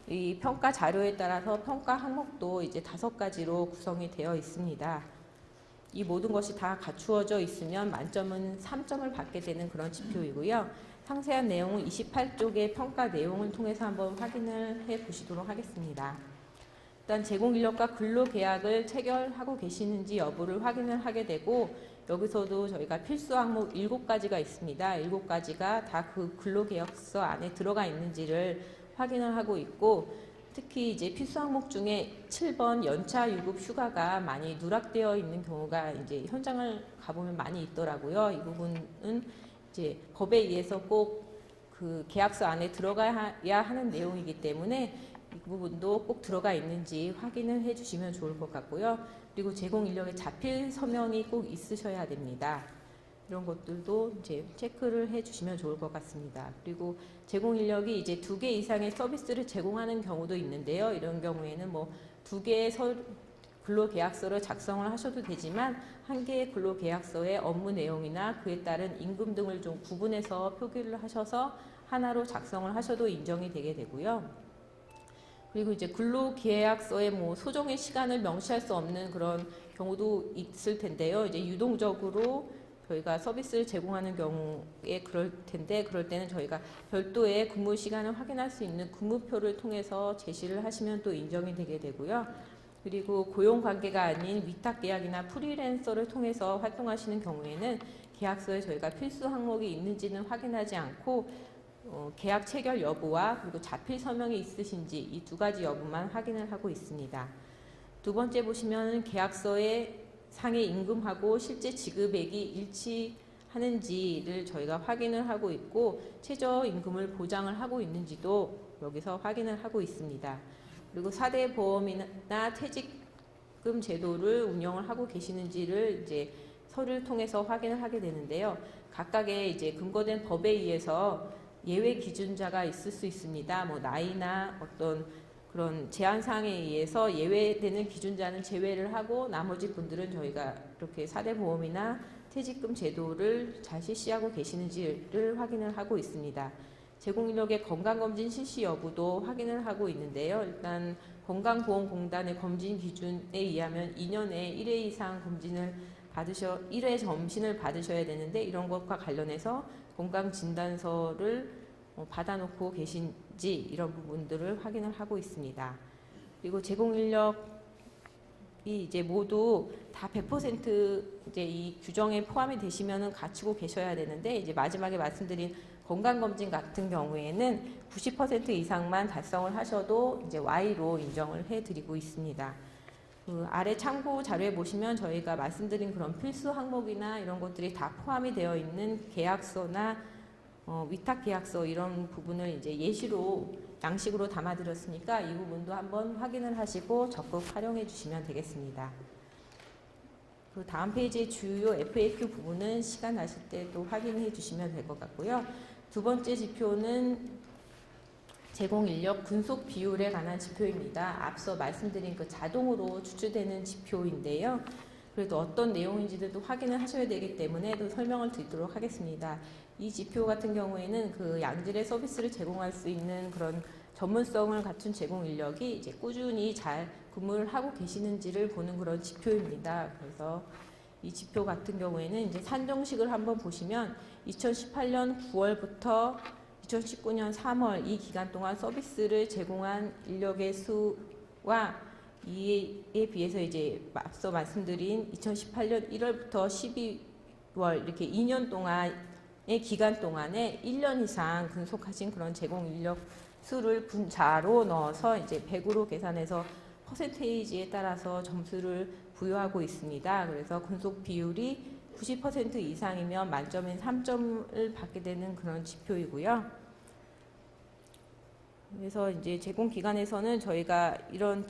이 평가 자료에 따라서 평가 항목도 이제 5가지로 구성이 되어 있습니다. 이 모든 것이 다 갖추어져 있으면 만점은 3점을 받게 되는 그런 지표이고요. 상세한 내용은 28쪽의 평가 내용을 통해서 한번 확인을 해 보시도록 하겠습니다. 일단 제공인력과 근로계약을 체결하고 계시는지 여부를 확인을 하게 되고 여기서도 저희가 필수 항목 7가지가 있습니다. 7가지가 다 그 근로계약서 안에 들어가 있는지를 확인을 하고 있고 특히 이제 필수 항목 중에 7번 연차 유급 휴가가 많이 누락되어 있는 경우가 이제 현장을 가보면 많이 있더라고요. 이 부분은 이제 법에 의해서 꼭 그 계약서 안에 들어가야 하는 내용이기 때문에 이 부분도 꼭 들어가 있는지 확인을 해주시면 좋을 것 같고요. 그리고 제공 인력의 자필 서명이 꼭 있으셔야 됩니다. 이런 것들도 이제 체크를 해주시면 좋을 것 같습니다. 그리고 제공 인력이 이제 2개 이상의 서비스를 제공하는 경우도 있는데요. 이런 경우에는 뭐 2개의 근로계약서를 작성을 하셔도 되지만 1개의 근로계약서의 업무 내용이나 그에 따른 임금 등을 좀 구분해서 표기를 하셔서 하나로 작성을 하셔도 인정이 되게 되고요. 그리고 이제 근로계약서에 뭐 소정의 시간을 명시할 수 없는 그런 경우도 있을 텐데요. 이제 유동적으로 저희가 서비스를 제공하는 경우에 그럴 텐데 그럴 때는 저희가 별도의 근무 시간을 확인할 수 있는 근무표를 통해서 제시를 하시면 또 인정이 되게 되고요. 그리고 고용관계가 아닌 위탁계약이나 프리랜서를 통해서 활동하시는 경우에는 계약서에 저희가 필수 항목이 있는지는 확인하지 않고 계약 체결 여부와 그리고 자필 서명이 있으신지 이 2가지 여부만 확인을 하고 있습니다. 두 번째 보시면 계약서의 상해 임금하고 실제 지급액이 일치하는지를 저희가 확인을 하고 있고 최저 임금을 보장을 하고 있는지도 여기서 확인을 하고 있습니다. 그리고 4대 보험이나 퇴직금 제도를 운영을 하고 계시는지를 이제 서류를 통해서 확인을 하게 되는데요. 각각의 이제 근거된 법에 의해서 예외 기준자가 있을 수 있습니다. 뭐 나이나 어떤 그런 제한 사항에 의해서 예외되는 기준자는 제외를 하고 나머지 분들은 저희가 이렇게 4대 보험이나 퇴직금 제도를 잘 실시하고 계시는지를 확인을 하고 있습니다. 제공인력의 건강검진 실시 여부도 확인을 하고 있는데요. 일단 건강보험공단의 검진 기준에 의하면 2년에 1회 이상 검진을 1회 점신을 받으셔야 되는데 이런 것과 관련해서 건강진단서를 받아놓고 계신지 이런 부분들을 확인을 하고 있습니다. 그리고 제공 인력이 이제 모두 다 100% 이제 이 규정에 포함이 되시면은 갖추고 계셔야 되는데, 이제 마지막에 말씀드린 건강검진 같은 경우에는 90% 이상만 달성을 하셔도 이제 Y로 인정을 해드리고 있습니다. 그 아래 참고 자료에 보시면 저희가 말씀드린 그런 필수 항목이나 이런 것들이 다 포함이 되어 있는 계약서나 위탁 계약서 이런 부분을 이제 예시로 양식으로 담아드렸으니까 이 부분도 한번 확인을 하시고 적극 활용해 주시면 되겠습니다. 그 다음 페이지의 주요 FAQ 부분은 시간 나실 때 또 확인해 주시면 될 것 같고요. 두 번째 지표는 제공 인력 군속 비율에 관한 지표입니다. 앞서 말씀드린 그 자동으로 추출되는 지표인데요. 그래도 어떤 내용인지도 확인을 하셔야 되기 때문에 또 설명을 드리도록 하겠습니다. 이 지표 같은 경우에는 그 양질의 서비스를 제공할 수 있는 그런 전문성을 갖춘 제공 인력이 이제 꾸준히 잘 근무를 하고 계시는지를 보는 그런 지표입니다. 그래서 이 지표 같은 경우에는 이제 산정식을 한번 보시면 2018년 9월부터 2019년 3월 이 기간 동안 서비스를 제공한 인력의 수와 이에 비해서 이제 앞서 말씀드린 2018년 1월부터 12월 이렇게 2년 동안의 기간 동안에 1년 이상 근속하신 그런 제공 인력 수를 분자로 넣어서 이제 100으로 계산해서 퍼센테이지에 따라서 점수를 부여하고 있습니다. 그래서 근속 비율이 90% 이상이면 만점인 3점을 받게 되는 그런 지표이고요. 그래서 이제 제공 기관에서는 저희가 이런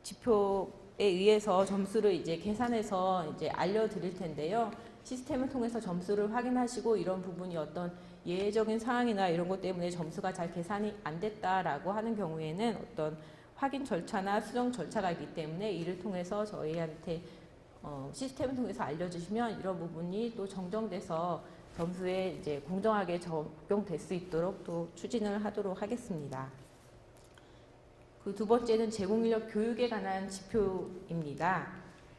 지표에 의해서 점수를 이제 계산해서 이제 알려드릴 텐데요. 시스템을 통해서 점수를 확인하시고 이런 부분이 어떤 예외적인 상황이나 이런 것 때문에 점수가 잘 계산이 안 됐다라고 하는 경우에는 어떤 확인 절차나 수정 절차가 있기 때문에 이를 통해서 저희한테 시스템을 통해서 알려주시면 이런 부분이 또 정정돼서 점수에 이제 공정하게 적용될 수 있도록 또 추진을 하도록 하겠습니다. 그 두 번째는 제공인력 교육에 관한 지표입니다.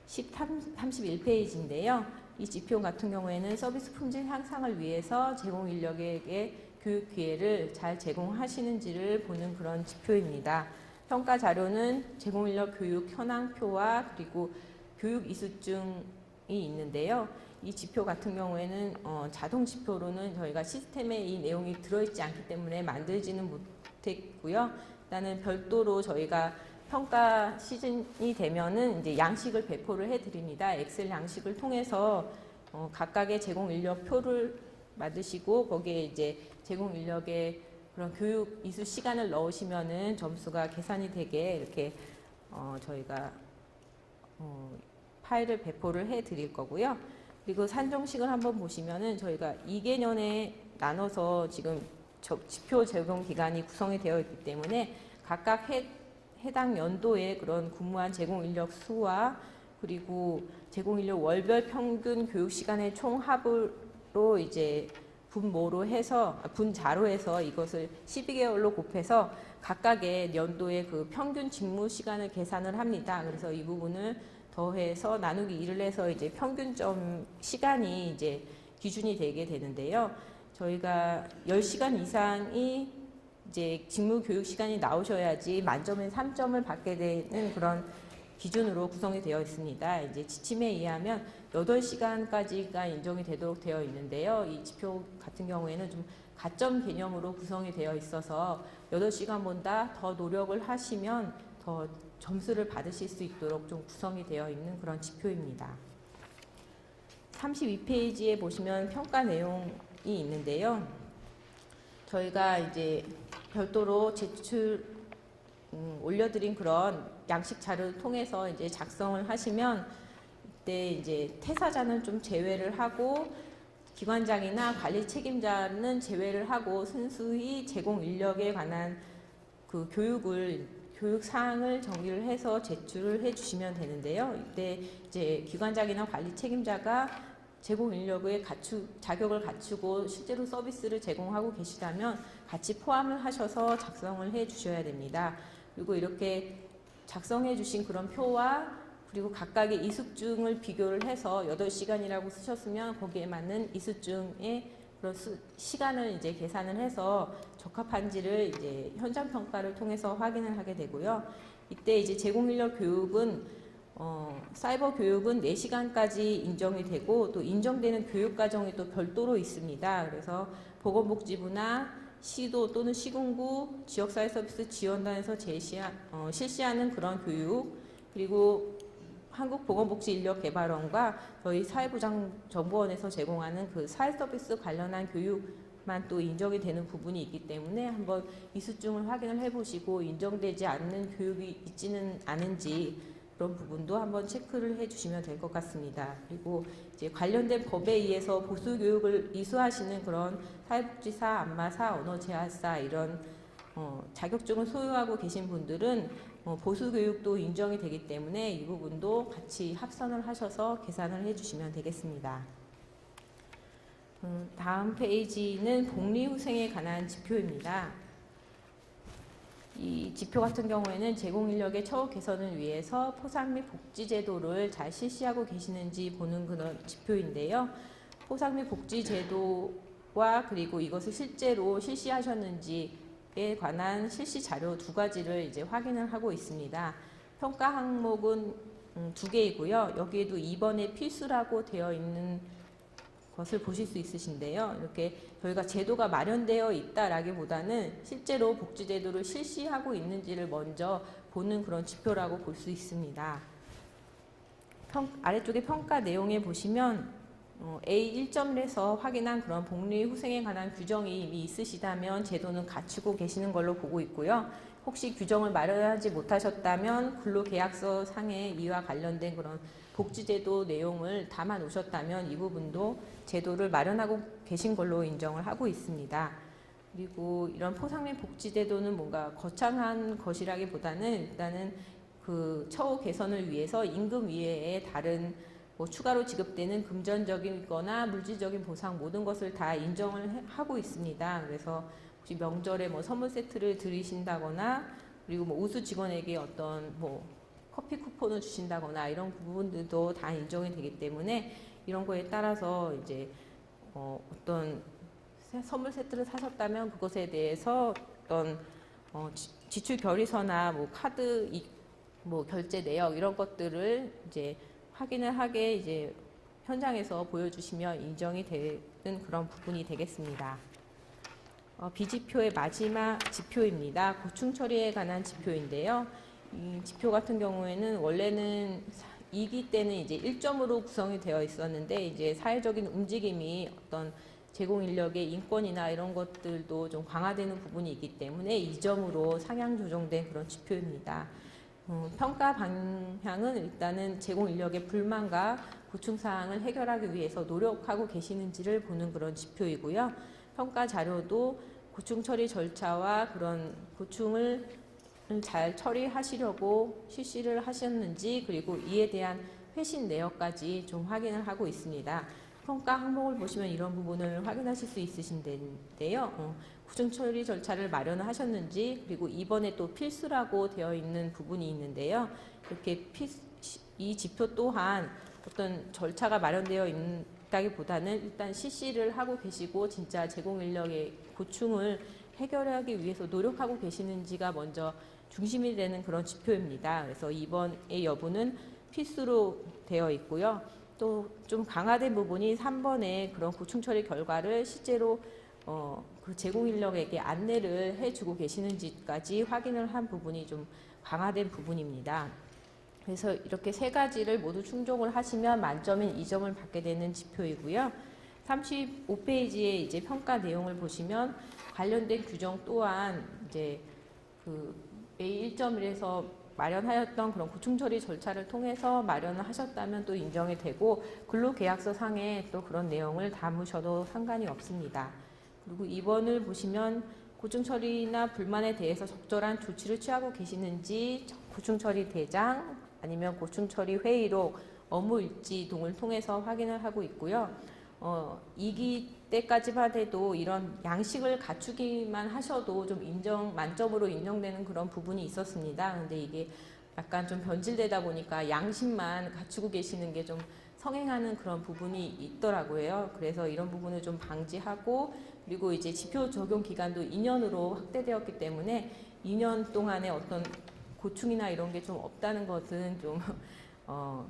31페이지인데요. 이 지표 같은 경우에는 서비스 품질 향상을 위해서 제공인력에게 교육 기회를 잘 제공하시는지를 보는 그런 지표입니다. 평가 자료는 제공인력 교육 현황표와 그리고 교육 이수증이 있는데요. 이 지표 같은 경우에는 자동 지표로는 저희가 시스템에 이 내용이 들어있지 않기 때문에 만들지는 못했고요. 일단은 별도로 저희가 평가 시즌이 되면은 이제 양식을 배포를 해드립니다. 엑셀 양식을 통해서 각각의 제공 인력 표를 만드시고 거기에 이제 제공 인력의 그런 교육 이수 시간을 넣으시면은 점수가 계산이 되게 이렇게 저희가 파일을 배포를 해드릴 거고요. 그리고 산정식을 한번 보시면은 저희가 2개년에 나눠서 지금 지표 제공 기간이 구성이 되어 있기 때문에 각각 해당 연도에 그런 근무한 제공 인력 수와 그리고 제공 인력 월별 평균 교육 시간의 총 합으로 이제 분자로 해서 이것을 12개월로 곱해서 각각의 연도의 그 평균 직무 시간을 계산을 합니다. 그래서 이 부분을 더해서 나누기 2를 해서 이제 평균점 시간이 이제 기준이 되게 되는데요. 저희가 10시간 이상이 이제 직무 교육 시간이 나오셔야지 만점에 3점을 받게 되는 그런 기준으로 구성이 되어 있습니다. 이제 지침에 의하면 8시간까지가 인정이 되도록 되어 있는데요. 이 지표 같은 경우에는 좀 가점 개념으로 구성이 되어 있어서 8시간보다 더 노력을 하시면 더 점수를 받으실 수 있도록 좀 구성이 되어 있는 그런 지표입니다. 32페이지에 보시면 평가 내용이 있는데요. 저희가 이제 별도로 올려드린 그런 양식 자료를 통해서 이제 작성을 하시면 이때 이제 퇴사자는 좀 제외를 하고 기관장이나 관리 책임자는 제외를 하고 순수히 제공 인력에 관한 그 교육 사항을 정리를 해서 제출을 해주시면 되는데요. 이때 이제 기관장이나 관리 책임자가 제공 인력의 자격을 갖추고 실제로 서비스를 제공하고 계시다면 같이 포함을 하셔서 작성을 해 주셔야 됩니다. 그리고 이렇게 작성해 주신 그런 표와 그리고 각각의 이수증을 비교를 해서 8시간이라고 쓰셨으면 거기에 맞는 이수증의 그런 시간을 이제 계산을 해서 적합한지를 이제 현장 평가를 통해서 확인을 하게 되고요. 이때 이제 제공 인력 교육은 사이버 교육은 4시간까지 인정이 되고 또 인정되는 교육 과정이 또 별도로 있습니다. 그래서 보건복지부나 시도 또는 시군구 지역사회서비스 지원단에서 실시하는 그런 교육, 그리고 한국보건복지인력개발원과 저희 사회보장정보원에서 제공하는 그 사회서비스 관련한 교육만 또 인정이 되는 부분이 있기 때문에 한번 이수증을 확인을 해보시고 인정되지 않는 교육이 있지는 않은지 그런 부분도 한번 체크를 해주시면 될 것 같습니다. 그리고 이제 관련된 법에 의해서 보수 교육을 이수하시는 그런 사회복지사, 안마사, 언어재활사 이런 자격증을 소유하고 계신 분들은 보수 교육도 인정이 되기 때문에 이 부분도 같이 합산을 하셔서 계산을 해주시면 되겠습니다. 다음 페이지는 복리후생에 관한 지표입니다. 이 지표 같은 경우에는 제공 인력의 처우 개선을 위해서 포상 및 복지 제도를 잘 실시하고 계시는지 보는 그런 지표인데요. 포상 및 복지 제도와 그리고 이것을 실제로 실시하셨는지에 관한 실시 자료 2가지를 이제 확인을 하고 있습니다. 평가 항목은 2개이고요. 여기에도 2번에 필수라고 되어 있는 것을 보실 수 있으신데요. 이렇게 저희가 제도가 마련되어 있다라기보다는 실제로 복지제도를 실시하고 있는지를 먼저 보는 그런 지표라고 볼 수 있습니다. 아래쪽에 평가 내용에 보시면 A1점에서 확인한 그런 복리후생에 관한 규정이 이미 있으시다면 제도는 갖추고 계시는 걸로 보고 있고요. 혹시 규정을 마련하지 못하셨다면 근로계약서 상에 이와 관련된 그런 복지제도 내용을 담아 놓으셨다면 이 부분도 제도를 마련하고 계신 걸로 인정을 하고 있습니다. 그리고 이런 포상 및 복지제도는 뭔가 거창한 것이라기보다는 일단은 그 처우 개선을 위해서 임금 이외에 다른 추가로 지급되는 금전적이거나 물질적인 보상 모든 것을 다 인정을 하고 있습니다. 그래서 혹시 명절에 선물 세트를 드리신다거나 그리고 우수 직원에게 어떤 커피 쿠폰을 주신다거나 이런 부분들도 다 인정이 되기 때문에 이런 거에 따라서 이제 어떤 선물 세트를 사셨다면 그것에 대해서 어떤 지출 결의서나 카드 결제 내역 이런 것들을 이제 확인을 하게 이제 현장에서 보여주시면 인정이 되는 그런 부분이 되겠습니다. B지표의 마지막 지표입니다. 고충 처리에 관한 지표인데요. 이 지표 같은 경우에는 원래는 2기 때는 이제 1점으로 구성이 되어 있었는데 이제 사회적인 움직임이 어떤 제공 인력의 인권이나 이런 것들도 좀 강화되는 부분이 있기 때문에 2점으로 상향 조정된 그런 지표입니다. 평가 방향은 일단은 제공 인력의 불만과 고충 사항을 해결하기 위해서 노력하고 계시는지를 보는 그런 지표이고요. 평가 자료도 고충 처리 절차와 그런 고충을 잘 처리하시려고 실시를 하셨는지 그리고 이에 대한 회신 내역까지 좀 확인을 하고 있습니다. 평가 항목을 보시면 이런 부분을 확인하실 수 있으신데요. 고충 처리 절차를 마련을 하셨는지 그리고 이번에 또 필수라고 되어 있는 부분이 있는데요. 이렇게 이 지표 또한 어떤 절차가 마련되어 있다기보다는 일단 실시를 하고 계시고 진짜 제공 인력의 고충을 해결하기 위해서 노력하고 계시는지가 먼저 중심이 되는 그런 지표입니다. 그래서 이번의 여부는 필수로 되어 있고요. 또 좀 강화된 부분이 3번의 그런 고충 처리 결과를 실제로 그 제공 인력에게 안내를 해주고 계시는지까지 확인을 한 부분이 좀 강화된 부분입니다. 그래서 이렇게 3가지를 모두 충족을 하시면 만점인 2점을 받게 되는 지표이고요. 35페이지에 이제 평가 내용을 보시면 관련된 규정 또한 이제 그 A1.1에서 마련하였던 그런 고충 처리 절차를 통해서 마련을 하셨다면 또 인정이 되고 근로계약서 상에 또 그런 내용을 담으셔도 상관이 없습니다. 그리고 2번을 보시면 고충 처리나 불만에 대해서 적절한 조치를 취하고 계시는지 고충 처리 대장 아니면 고충 처리 회의록, 업무 일지 등을 통해서 확인을 하고 있고요. 2기 때까지만 해도 이런 양식을 갖추기만 하셔도 좀 만점으로 인정되는 그런 부분이 있었습니다. 근데 이게 약간 좀 변질되다 보니까 양식만 갖추고 계시는 게 좀 성행하는 그런 부분이 있더라고요. 그래서 이런 부분을 좀 방지하고, 그리고 이제 지표 적용 기간도 2년으로 확대되었기 때문에 2년 동안에 어떤 고충이나 이런 게 좀 없다는 것은 좀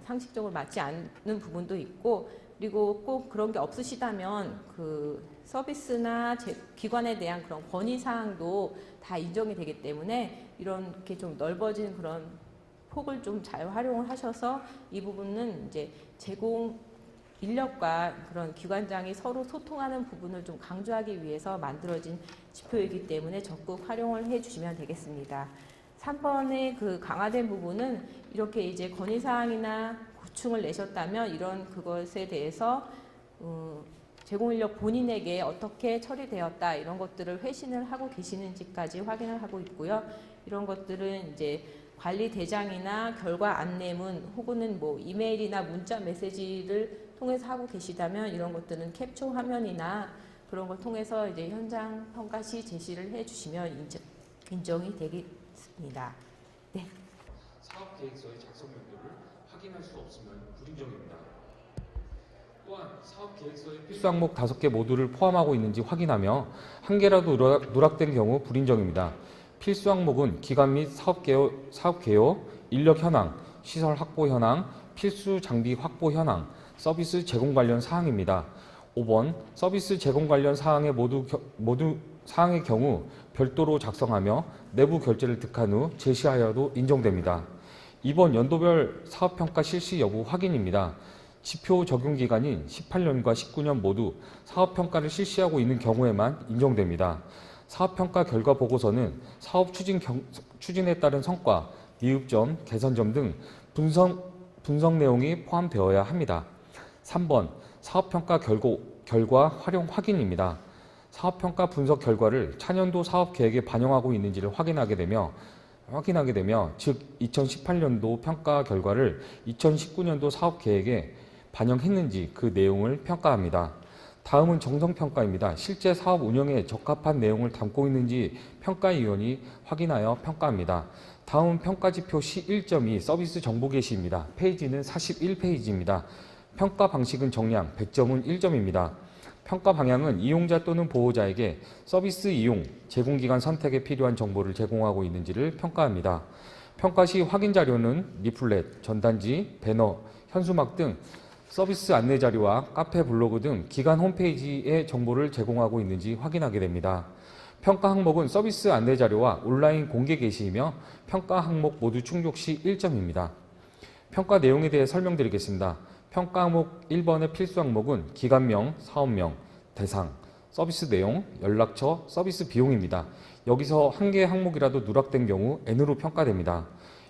상식적으로 맞지 않는 부분도 있고, 그리고 꼭 그런 게 없으시다면 그 서비스나 기관에 대한 그런 건의 사항도 다 인정이 되기 때문에 이렇게 좀 넓어진 그런 폭을 좀 잘 활용을 하셔서 이 부분은 이제 제공 인력과 그런 기관장이 서로 소통하는 부분을 좀 강조하기 위해서 만들어진 지표이기 때문에 적극 활용을 해 주시면 되겠습니다. 3번의 그 강화된 부분은 이렇게 이제 건의사항이나 고충을 내셨다면 이런 그것에 대해서 제공인력 본인에게 어떻게 처리되었다 이런 것들을 회신을 하고 계시는지까지 확인을 하고 있고요. 이런 것들은 이제 관리 대장이나 결과 안내문 혹은 뭐 이메일이나 문자 메시지를 통해서 하고 계시다면 이런 것들은 캡처 화면이나 그런 걸 통해서 이제 현장 평가 시 제시를 해주시면 인정이 되겠습니다. 네. 사업계획서의 작성 연도를 확인할 수 없으면 불인정입니다. 또한 사업계획서의 필수 항목 5개 모두를 포함하고 있는지 확인하며 한 개라도 누락된 경우 불인정입니다. 필수 항목은 기관 및 사업 개요, 인력 현황, 시설 확보 현황, 필수 장비 확보 현황, 서비스 제공 관련 사항입니다. 5번 서비스 제공 관련 사항의 모두 사항의 경우 별도로 작성하며 내부 결제를 득한 후 제시하여도 인정됩니다. 2번 연도별 사업평가 실시 여부 확인입니다. 지표 적용 기간인 18년과 19년 모두 사업평가를 실시하고 있는 경우에만 인정됩니다. 사업평가 결과 보고서는 사업 추진에 따른 성과, 미흡점, 개선점 등 분석 내용이 포함되어야 합니다. 3번 사업평가 결과 활용 확인입니다. 사업평가 분석 결과를 차년도 사업계획에 반영하고 있는지를 확인하게 되며 즉 2018년도 평가 결과를 2019년도 사업계획에 반영했는지 그 내용을 평가합니다. 다음은 정성평가입니다. 실제 사업 운영에 적합한 내용을 담고 있는지 평가위원이 확인하여 평가합니다. 다음 평가지표 C1.2 서비스 정보 게시입니다. 페이지는 41페이지입니다. 평가 방식은 정량, 100점은 1점입니다. 평가 방향은 이용자 또는 보호자에게 서비스 이용, 제공기관 선택에 필요한 정보를 제공하고 있는지를 평가합니다. 평가 시 확인 자료는 리플렛, 전단지, 배너, 현수막 등 서비스 안내 자료와 카페 블로그 등 기관 홈페이지에 정보를 제공하고 있는지 확인하게 됩니다. 평가 항목은 서비스 안내 자료와 온라인 공개 게시이며 평가 항목 모두 충족 시 1점입니다. 평가 내용에 대해 설명드리겠습니다. 평가 항목 1번의 필수 항목은 기관명, 사업명, 대상, 서비스 내용, 연락처, 서비스 비용입니다. 여기서 한 개의 항목이라도 누락된 경우 N으로 평가됩니다.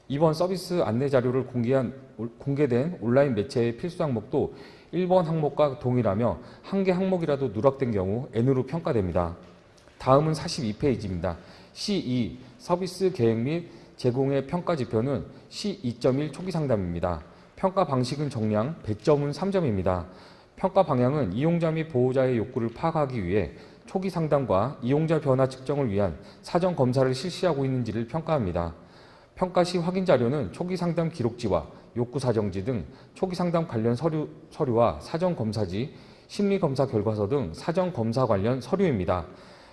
2번 서비스 안내 자료를 공개된 온라인 매체의 필수 항목도 1번 항목과 동일하며 한 개 항목이라도 누락된 경우 N으로 평가됩니다. 다음은 42페이지입니다. C2 서비스 계획 및 제공의 평가 지표는 C2.1 초기 상담입니다. 평가 방식은 정량, 100점은 3점입니다. 평가 방향은 이용자 및 보호자의 욕구를 파악하기 위해 초기 상담과 이용자 변화 측정을 위한 사전 검사를 실시하고 있는지를 평가합니다. 평가 시 확인 자료는 초기 상담 기록지와 욕구 사정지 등 초기 상담 관련 서류와 사전 검사지, 심리 검사 결과서 등 사전 검사 관련 서류입니다.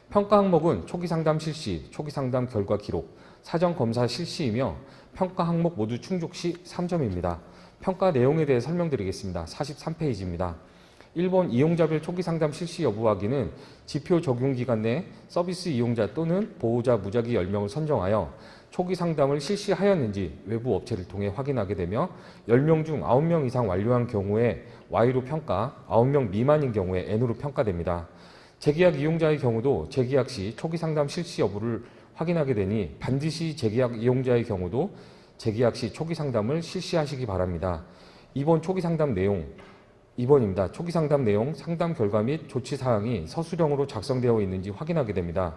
평가 항목은 초기 상담 실시, 초기 상담 결과 기록, 사전 검사 실시이며 평가 항목 모두 충족 시 3점입니다. 평가 내용에 대해 설명드리겠습니다. 43페이지입니다. 1번 이용자별 초기 상담 실시 여부 확인은 지표 적용 기간 내 서비스 이용자 또는 보호자 무작위 10명을 선정하여 초기 상담을 실시하였는지 외부 업체를 통해 확인하게 되며 10명 중 9명 이상 완료한 경우에 Y로 평가, 9명 미만인 경우에 N으로 평가됩니다. 재계약 이용자의 경우도 재계약 시 초기 상담 실시 여부를 확인하게 되니 반드시 재계약 이용자의 경우도 재계약 시 초기 상담을 실시하시기 바랍니다. 2번 초기 상담 내용 2번입니다. 초기 상담 내용, 상담 결과 및 조치 사항이 서술형으로 작성되어 있는지 확인하게 됩니다.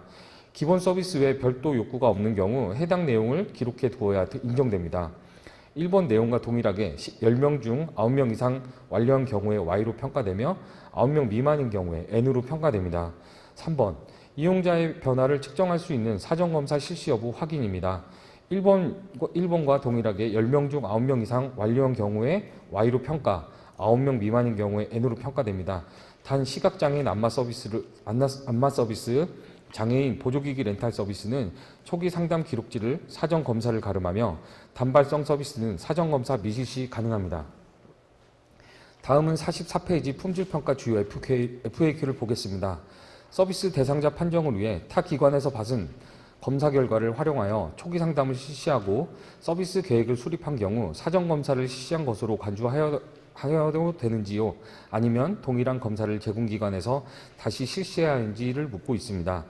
기본 서비스 외 별도 욕구가 없는 경우 해당 내용을 기록해 두어야 인정됩니다. 1번 내용과 동일하게 10명 중 9명 이상 완료한 경우에 Y로 평가되며 9명 미만인 경우에 N으로 평가됩니다. 3번 이용자의 변화를 측정할 수 있는 사전검사 실시 여부 확인입니다. 1번과 동일하게 10명 중 9명 이상 완료한 경우에 Y로 평가, 9명 미만인 경우에 N으로 평가됩니다. 단 시각장애인 안마 서비스, 장애인 보조기기 렌탈 서비스는 초기 상담 기록지를 사전 검사를 가름하며 단발성 서비스는 사전 검사 미실시 가능합니다. 다음은 44페이지 품질평가 주요 FAQ를 보겠습니다. 서비스 대상자 판정을 위해 타 기관에서 받은 검사 결과를 활용하여 초기 상담을 실시하고 서비스 계획을 수립한 경우 사전 검사를 실시한 것으로 간주하여도 되는지요? 아니면 동일한 검사를 제공기관에서 다시 실시해야 하는지를 묻고 있습니다.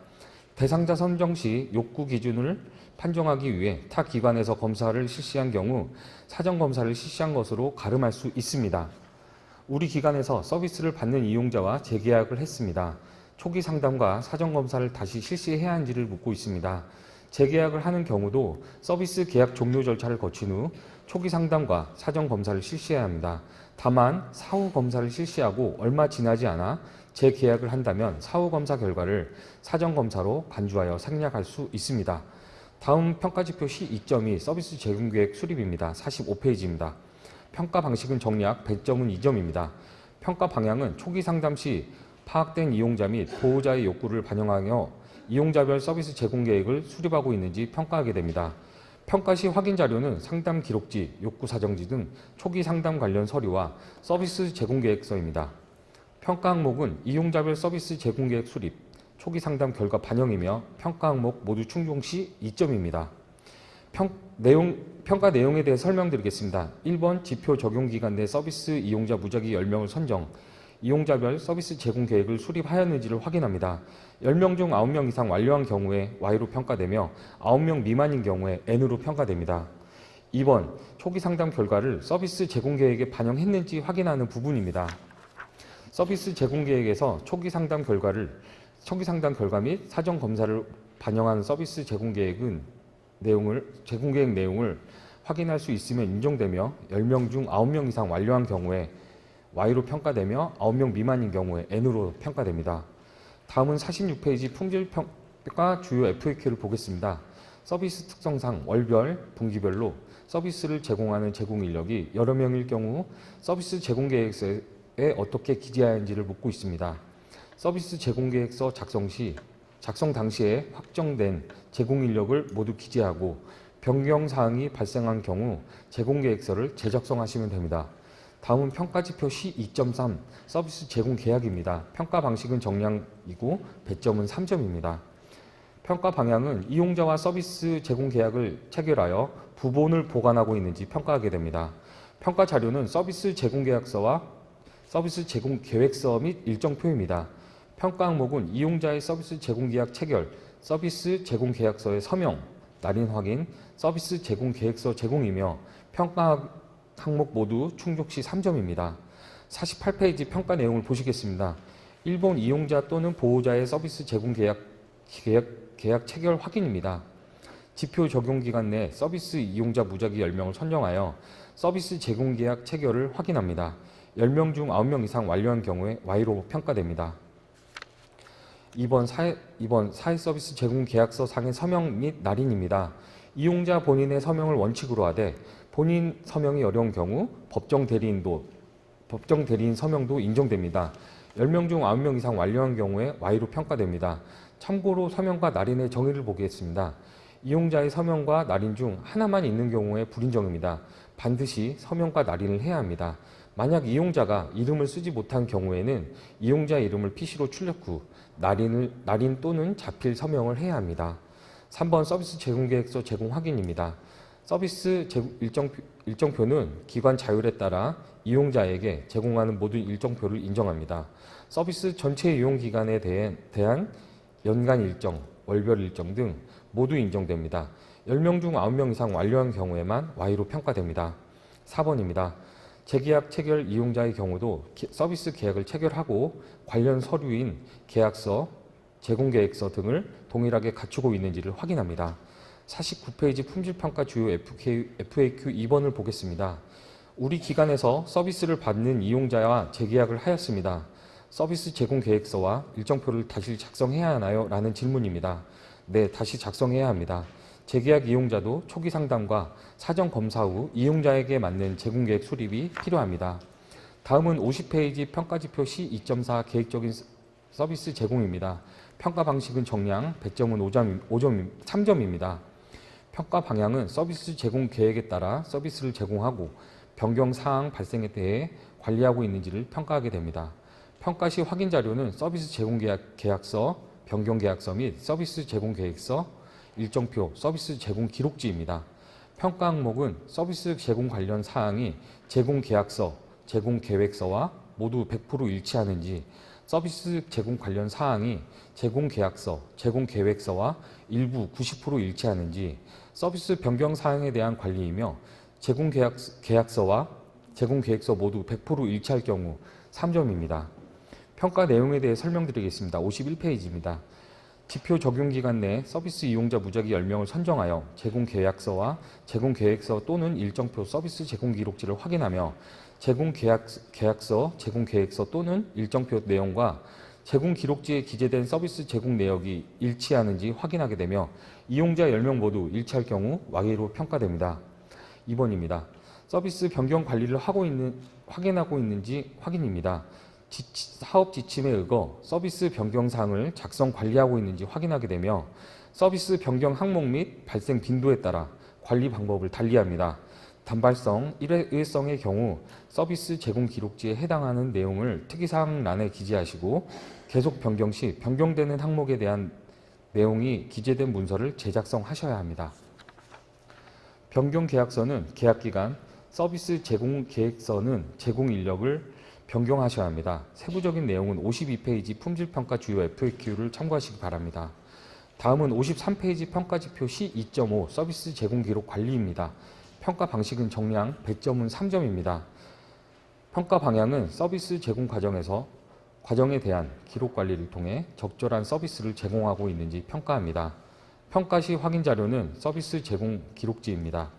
대상자 선정 시 욕구 기준을 판정하기 위해 타 기관에서 검사를 실시한 경우 사전 검사를 실시한 것으로 가름할 수 있습니다. 우리 기관에서 서비스를 받는 이용자와 재계약을 했습니다. 초기 상담과 사전 검사를 다시 실시해야 하는지를 묻고 있습니다. 재계약을 하는 경우도 서비스 계약 종료 절차를 거친 후 초기 상담과 사전 검사를 실시해야 합니다. 다만 사후 검사를 실시하고 얼마 지나지 않아 재계약을 한다면 사후 검사 결과를 사전 검사로 간주하여 생략할 수 있습니다. 다음 평가지표 C2.2 서비스 제공 계획 수립입니다. 45페이지입니다. 평가 방식은 정리학, 배점은 2점입니다. 평가 방향은 초기 상담 시 파악된 이용자 및 보호자의 욕구를 반영하여 이용자별 서비스 제공 계획을 수립하고 있는지 평가하게 됩니다. 평가 시 확인 자료는 상담 기록지, 욕구 사정지 등 초기 상담 관련 서류와 서비스 제공 계획서입니다. 평가 항목은 이용자별 서비스 제공 계획 수립, 초기 상담 결과 반영이며 평가 항목 모두 충족 시 2점입니다. 평가 내용에 대해 설명드리겠습니다. 1번 지표 적용 기간 내 서비스 이용자 무작위 10명을 선정, 이용자별 서비스 제공 계획을 수립하였는지를 확인합니다. 10명 중 9명 이상 완료한 경우에 Y로 평가되며 9명 미만인 경우에 N으로 평가됩니다. 2번 초기 상담 결과를 서비스 제공 계획에 반영했는지 확인하는 부분입니다. 서비스 제공 계획에서 초기 상담 결과 및 사전 검사를 반영한 서비스 제공 계획 내용을 확인할 수 있으면 인정되며 10명 중 9명 이상 완료한 경우에 Y로 평가되며 9명 미만인 경우에 N으로 평가됩니다. 다음은 46페이지 품질평가 주요 FAQ를 보겠습니다. 서비스 특성상 월별, 분기별로 서비스를 제공하는 제공 인력이 여러 명일 경우 서비스 제공 계획서에 어떻게 기재하는지를 묻고 있습니다. 서비스 제공 계획서 작성 당시에 확정된 제공 인력을 모두 기재하고 변경 사항이 발생한 경우 제공 계획서를 재작성하시면 됩니다. 다음은 평가지표 C2.3 서비스 제공 계약입니다. 평가 방식은 정량이고 배점은 3점입니다. 평가 방향은 이용자와 서비스 제공 계약을 체결하여 부본을 보관하고 있는지 평가하게 됩니다. 평가 자료는 서비스 제공 계약서와 서비스 제공 계획서 및 일정표입니다. 평가 항목은 이용자의 서비스 제공 계약 체결, 서비스 제공 계약서의 서명, 날인 확인, 서비스 제공 계획서 제공이며 평가 항목 모두 충족 시 3점입니다. 48페이지 평가 내용을 보시겠습니다. 1번 이용자 또는 보호자의 서비스 제공 계약 체결 확인입니다. 지표 적용 기간 내 서비스 이용자 무작위 10명을 선정하여 서비스 제공 계약 체결을 확인합니다. 10명 중 9명 이상 완료한 경우에 Y로 평가됩니다. 2번 사회 서비스 제공 계약서 상의 서명 및 날인입니다. 이용자 본인의 서명을 원칙으로 하되 본인 서명이 어려운 경우 법정 대리인 서명도 인정됩니다. 10명 중 9명 이상 완료한 경우에 Y로 평가됩니다. 참고로 서명과 날인의 정의를 보겠습니다. 이용자의 서명과 날인 중 하나만 있는 경우에 불인정입니다. 반드시 서명과 날인을 해야 합니다. 만약 이용자가 이름을 쓰지 못한 경우에는 이용자 이름을 PC로 출력 후 날인 또는 자필 서명을 해야 합니다. 3번 서비스 제공 계획서 제공 확인입니다. 서비스 일정표는 기관 자율에 따라 이용자에게 제공하는 모든 일정표를 인정합니다. 서비스 전체 이용 기간에 대한 연간 일정, 월별 일정 등 모두 인정됩니다. 10명 중 9명 이상 완료한 경우에만 Y로 평가됩니다. 4번입니다. 재계약 체결 이용자의 경우도 서비스 계약을 체결하고 관련 서류인 계약서, 제공계획서 등을 동일하게 갖추고 있는지를 확인합니다. 49페이지 품질평가 주요 FAQ 2번을 보겠습니다. 우리 기관에서 서비스를 받는 이용자와 재계약을 하였습니다. 서비스 제공 계획서와 일정표를 다시 작성해야 하나요? 라는 질문입니다. 네, 다시 작성해야 합니다. 재계약 이용자도 초기 상담과 사전 검사 후 이용자에게 맞는 제공 계획 수립이 필요합니다. 다음은 50페이지 평가지표 C2.4 계획적인 서비스 제공입니다. 평가 방식은 정량, 100점은 3점입니다. 평가 방향은 서비스 제공 계획에 따라 서비스를 제공하고 변경 사항 발생에 대해 관리하고 있는지를 평가하게 됩니다. 평가 시 확인 자료는 서비스 제공 계약서, 변경 계약서 및 서비스 제공 계획서, 일정표, 서비스 제공 기록지입니다. 평가 항목은 서비스 제공 관련 사항이 제공 계약서, 제공 계획서와 모두 100% 일치하는지, 서비스 제공 관련 사항이 제공 계약서, 제공 계획서와 일부 90% 일치하는지, 서비스 변경 사항에 대한 관리이며 제공 계약서와 제공 계획서 모두 100% 일치할 경우 3점입니다. 평가 내용에 대해 설명드리겠습니다. 51페이지입니다. 지표 적용 기간 내 서비스 이용자 무작위 10명을 선정하여 제공 계약서와 제공 계획서 또는 일정표 서비스 제공 기록지를 확인하며 제공 계약서, 제공 계획서 또는 일정표 내용과 제공 기록지에 기재된 서비스 제공 내역이 일치하는지 확인하게 되며 이용자 10명 모두 일치할 경우 Y로 평가됩니다. 2번입니다. 서비스 변경 관리를 확인하고 있는지 확인입니다. 사업 지침에 의거 서비스 변경 사항을 작성 관리하고 있는지 확인하게 되며 서비스 변경 항목 및 발생 빈도에 따라 관리 방법을 달리합니다. 단발성, 일회성의 경우 서비스 제공 기록지에 해당하는 내용을 특이사항란에 기재하시고 계속 변경 시 변경되는 항목에 대한 내용이 기재된 문서를 제작성하셔야 합니다. 변경 계약서는 계약기간, 서비스 제공 계획서는 제공 인력을 변경하셔야 합니다. 세부적인 내용은 52페이지 품질평가 주요 FAQ를 참고하시기 바랍니다. 다음은 53페이지 평가지표 C2.5 서비스 제공 기록 관리입니다. 평가 방식은 정량, 100점은 3점입니다. 평가 방향은 서비스 제공 과정에 대한 기록 관리를 통해 적절한 서비스를 제공하고 있는지 평가합니다. 평가 시 확인 자료는 서비스 제공 기록지입니다.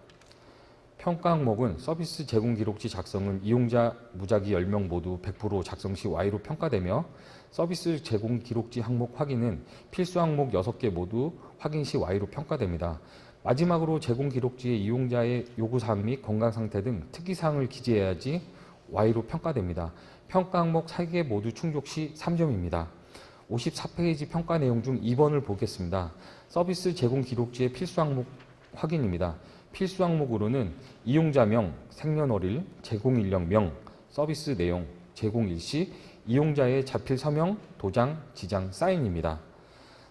평가 항목은 서비스 제공 기록지 작성은 이용자 무작위 10명 모두 100% 작성 시 Y로 평가되며 서비스 제공 기록지 항목 확인은 필수 항목 6개 모두 확인 시 Y로 평가됩니다. 마지막으로 제공 기록지에 이용자의 요구사항 및 건강상태 등 특이사항을 기재해야지 Y로 평가됩니다. 평가 항목 3개 모두 충족 시 3점입니다. 54페이지 평가 내용 중 2번을 보겠습니다. 서비스 제공 기록지의 필수 항목 확인입니다. 필수 항목으로는 이용자명, 생년월일, 제공인력명, 서비스 내용, 제공 일시, 이용자의 자필 서명, 도장, 지장, 사인입니다.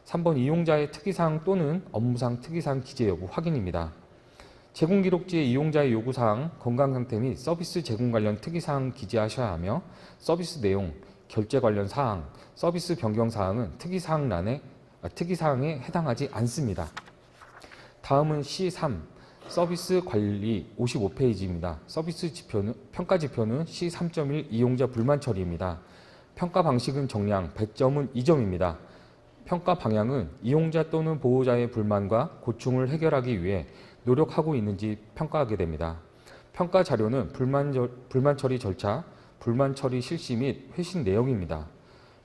3번 이용자의 특이사항 또는 업무상 특이사항 기재 여부 확인입니다. 제공 기록지에 이용자의 요구사항, 건강상태 및 서비스 제공 관련 특이사항 기재하셔야 하며 서비스 내용, 결제 관련 사항, 서비스 변경 사항은 특이사항에 해당하지 않습니다. 다음은 C3 서비스 관리 55페이지입니다. 평가 지표는 C3.1 이용자 불만 처리입니다. 평가 방식은 정량, 100점은 2점입니다. 평가 방향은 이용자 또는 보호자의 불만과 고충을 해결하기 위해 노력하고 있는지 평가하게 됩니다. 평가 자료는 불만 처리 절차, 불만 처리 실시 및 회신 내역입니다.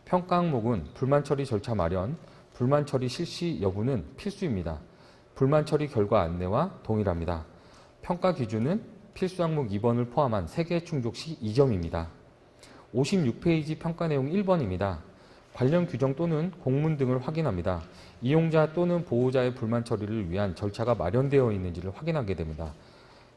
평가 항목은 불만 처리 절차 마련, 불만 처리 실시 여부는 필수입니다. 불만 처리 결과 안내와 동일합니다. 평가 기준은 필수 항목 2번을 포함한 3개 충족 시 2점입니다. 56페이지 평가 내용 1번입니다. 관련 규정 또는 공문 등을 확인합니다. 이용자 또는 보호자의 불만 처리를 위한 절차가 마련되어 있는지를 확인하게 됩니다.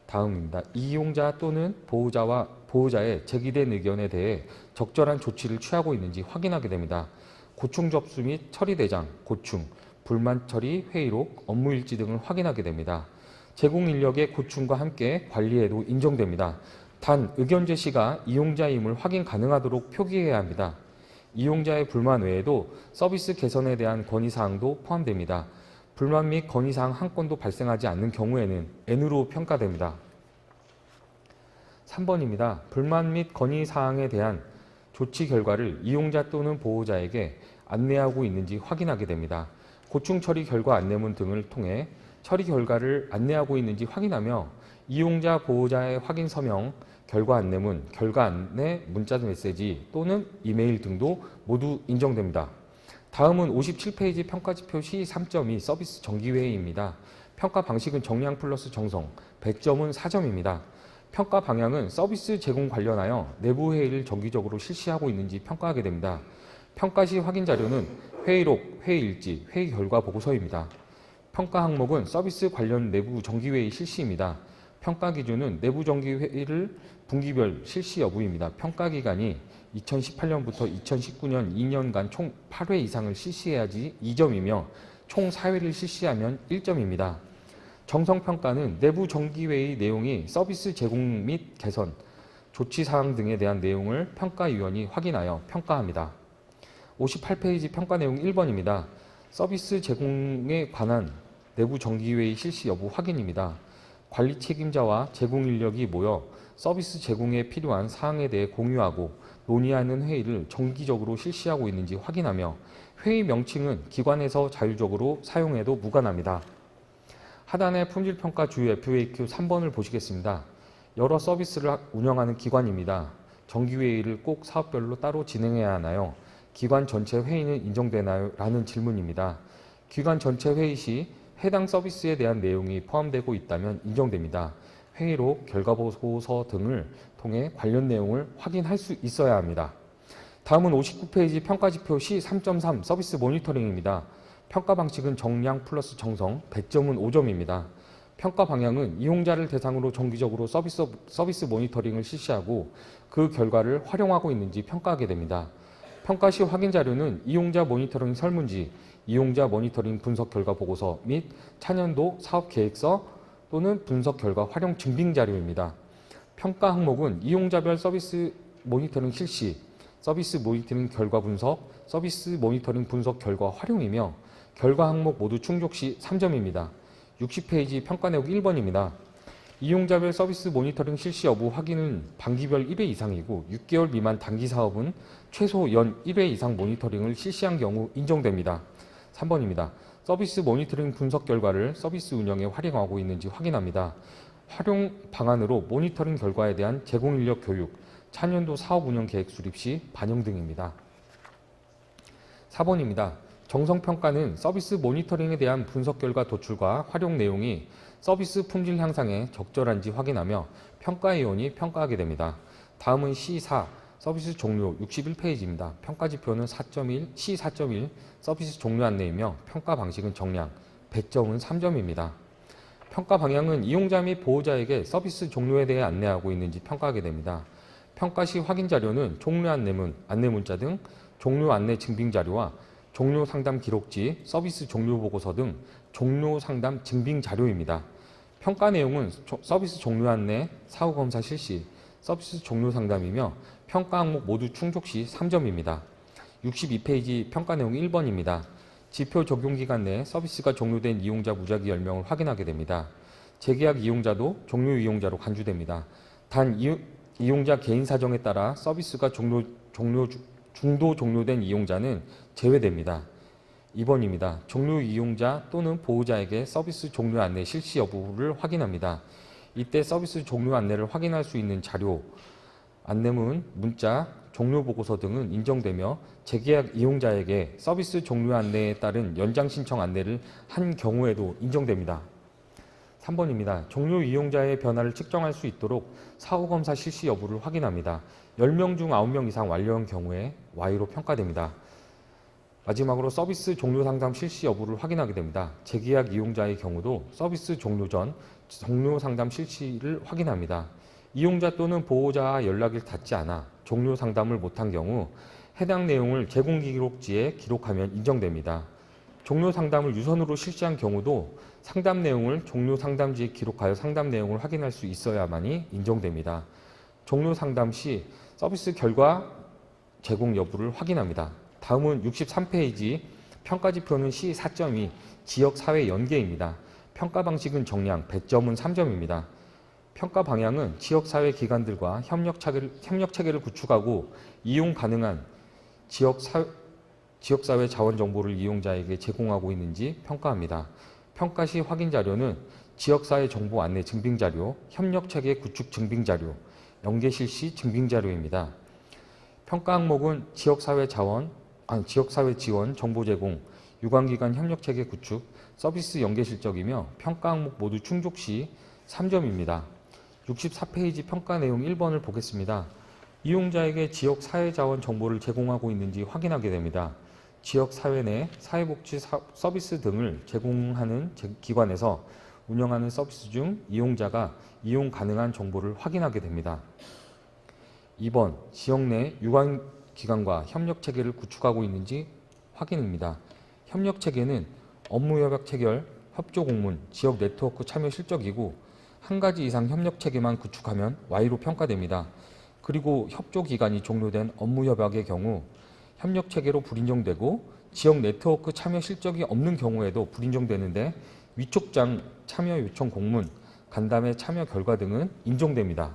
다음입니다. 이용자 또는 보호자의 제기된 의견에 대해 적절한 조치를 취하고 있는지 확인하게 됩니다. 고충 접수 및 처리 대장, 고충, 불만 처리 회의록, 업무 일지 등을 확인하게 됩니다. 제공 인력의 고충과 함께 관리에도 인정됩니다. 단 의견 제시가 이용자임을 확인 가능하도록 표기해야 합니다. 이용자의 불만 외에도 서비스 개선에 대한 건의사항도 포함됩니다. 불만 및 건의사항 한 건도 발생하지 않는 경우에는 N으로 평가됩니다. 3번입니다. 불만 및 건의사항에 대한 조치 결과를 이용자 또는 보호자에게 안내하고 있는지 확인하게 됩니다. 고충 처리 결과 안내문 등을 통해 처리 결과를 안내하고 있는지 확인하며 이용자 보호자의 확인 서명, 결과 안내문, 결과 안내 문자 메시지 또는 이메일 등도 모두 인정됩니다. 다음은 57페이지 평가지표 C3.2 서비스 정기회의입니다. 평가 방식은 정량 플러스 정성, 100점은 4점입니다. 평가 방향은 서비스 제공 관련하여 내부 회의를 정기적으로 실시하고 있는지 평가하게 됩니다. 평가 시 확인 자료는 회의록, 회의 일지, 회의 결과 보고서입니다. 평가 항목은 서비스 관련 내부 정기회의 실시입니다. 평가 기준은 내부 정기회의를 분기별 실시 여부입니다. 평가 기간이 2018년부터 2019년 2년간 총 8회 이상을 실시해야지 2점이며 총 4회를 실시하면 1점입니다. 정성평가는 내부 정기회의 내용이 서비스 제공 및 개선, 조치사항 등에 대한 내용을 평가위원이 확인하여 평가합니다. 58페이지 평가 내용 1번입니다. 서비스 제공에 관한 내부 정기회의 실시 여부 확인입니다. 관리 책임자와 제공 인력이 모여 서비스 제공에 필요한 사항에 대해 공유하고 논의하는 회의를 정기적으로 실시하고 있는지 확인하며 회의 명칭은 기관에서 자율적으로 사용해도 무관합니다. 하단의 품질평가 주요 FAQ 3번을 보시겠습니다. 여러 서비스를 운영하는 기관입니다. 정기회의를 꼭 사업별로 따로 진행해야 하나요? 기관 전체 회의는 인정되나요? 라는 질문입니다. 기관 전체 회의 시 해당 서비스에 대한 내용이 포함되고 있다면 인정됩니다. 회의록, 결과보고서 등을 통해 관련 내용을 확인할 수 있어야 합니다. 다음은 59페이지 평가지표 C3.3 서비스 모니터링입니다. 평가 방식은 정량 플러스 정성, 100점은 5점입니다. 평가 방향은 이용자를 대상으로 정기적으로 서비스 모니터링을 실시하고 그 결과를 활용하고 있는지 평가하게 됩니다. 평가 시 확인 자료는 이용자 모니터링 설문지, 이용자 모니터링 분석 결과 보고서 및 차년도 사업 계획서 또는 분석 결과 활용 증빙 자료입니다. 평가 항목은 이용자별 서비스 모니터링 실시, 서비스 모니터링 결과 분석, 서비스 모니터링 분석 결과 활용이며 결과 항목 모두 충족 시 3점입니다. 60페이지 평가 내용 1번입니다. 이용자별 서비스 모니터링 실시 여부 확인은 반기별 1회 이상이고 6개월 미만 단기 사업은 최소 연 1회 이상 모니터링을 실시한 경우 인정됩니다. 3번입니다. 서비스 모니터링 분석 결과를 서비스 운영에 활용하고 있는지 확인합니다. 활용 방안으로 모니터링 결과에 대한 제공 인력 교육, 차년도 사업 운영 계획 수립 시 반영 등입니다. 4번입니다. 정성평가는 서비스 모니터링에 대한 분석 결과 도출과 활용 내용이 서비스 품질 향상에 적절한지 확인하며 평가위원이 평가하게 됩니다. 다음은 C4 서비스 종료 61페이지입니다. 평가지표는 4.1, C4.1 서비스 종료 안내이며 평가 방식은 정량, 100점은 3점입니다. 평가 방향은 이용자 및 보호자에게 서비스 종료에 대해 안내하고 있는지 평가하게 됩니다. 평가 시 확인 자료는 종료 안내문, 안내문자 등 종료 안내 증빙 자료와 종료 상담 기록지, 서비스 종료 보고서 등 종료 상담 증빙 자료입니다. 평가 내용은 서비스 종료 안내, 사후 검사 실시, 서비스 종료 상담이며 평가 항목 모두 충족 시 3점입니다. 62페이지 평가 내용 1번입니다. 지표 적용 기간 내에 서비스가 종료된 이용자 무작위 10명을 확인하게 됩니다. 재계약 이용자도 종료 이용자로 간주됩니다. 단 이용자 개인 사정에 따라 서비스가 중도 종료된 이용자는 제외됩니다. 2번입니다. 종료 이용자 또는 보호자에게 서비스 종료 안내 실시 여부를 확인합니다. 이때 서비스 종료 안내를 확인할 수 있는 자료, 안내문, 문자, 종료 보고서 등은 인정되며 재계약 이용자에게 서비스 종료 안내에 따른 연장 신청 안내를 한 경우에도 인정됩니다. 3번입니다. 종료 이용자의 변화를 측정할 수 있도록 사후 검사 실시 여부를 확인합니다. 10명 중 9명 이상 완료한 경우에 Y로 평가됩니다. 마지막으로 서비스 종료 상담 실시 여부를 확인하게 됩니다. 재계약 이용자의 경우도 서비스 종료 전 종료 상담 실시를 확인합니다. 이용자 또는 보호자와 연락이 닿지 않아 종료 상담을 못한 경우 해당 내용을 제공 기록지에 기록하면 인정됩니다. 종료 상담을 유선으로 실시한 경우도 상담 내용을 종료 상담지에 기록하여 상담 내용을 확인할 수 있어야만이 인정됩니다. 종료 상담 시 서비스 결과 제공 여부를 확인합니다. 다음은 63페이지 평가지표는 C4.2 지역사회 연계입니다. 평가 방식은 정량, 100점은 3점입니다. 평가 방향은 지역사회 기관들과 협력 체계를 구축하고 이용 가능한 지역사회 자원 정보를 이용자에게 제공하고 있는지 평가합니다. 평가 시 확인 자료는 지역사회 정보 안내 증빙 자료, 협력 체계 구축 증빙 자료, 연계 실시 증빙 자료입니다. 평가 항목은 지역사회 지원, 정보 제공, 유관기관 협력 체계 구축, 서비스 연계 실적이며 평가 항목 모두 충족 시 3점입니다. 64페이지 평가 내용 1번을 보겠습니다. 이용자에게 지역 사회자원 정보를 제공하고 있는지 확인하게 됩니다. 지역 사회 내 사회복지 서비스 등을 제공하는 기관에서 운영하는 서비스 중 이용자가 이용 가능한 정보를 확인하게 됩니다. 2번, 지역 내 유관기관과 협력체계를 구축하고 있는지 확인입니다. 협력체계는 업무협약 체결, 협조공문, 지역 네트워크 참여 실적이고 한 가지 이상 협력체계만 구축하면 Y로 평가됩니다. 그리고 협조기간이 종료된 업무협약의 경우 협력체계로 불인정되고 지역 네트워크 참여 실적이 없는 경우에도 불인정되는데 위촉장 참여 요청 공문, 간담회 참여 결과 등은 인정됩니다.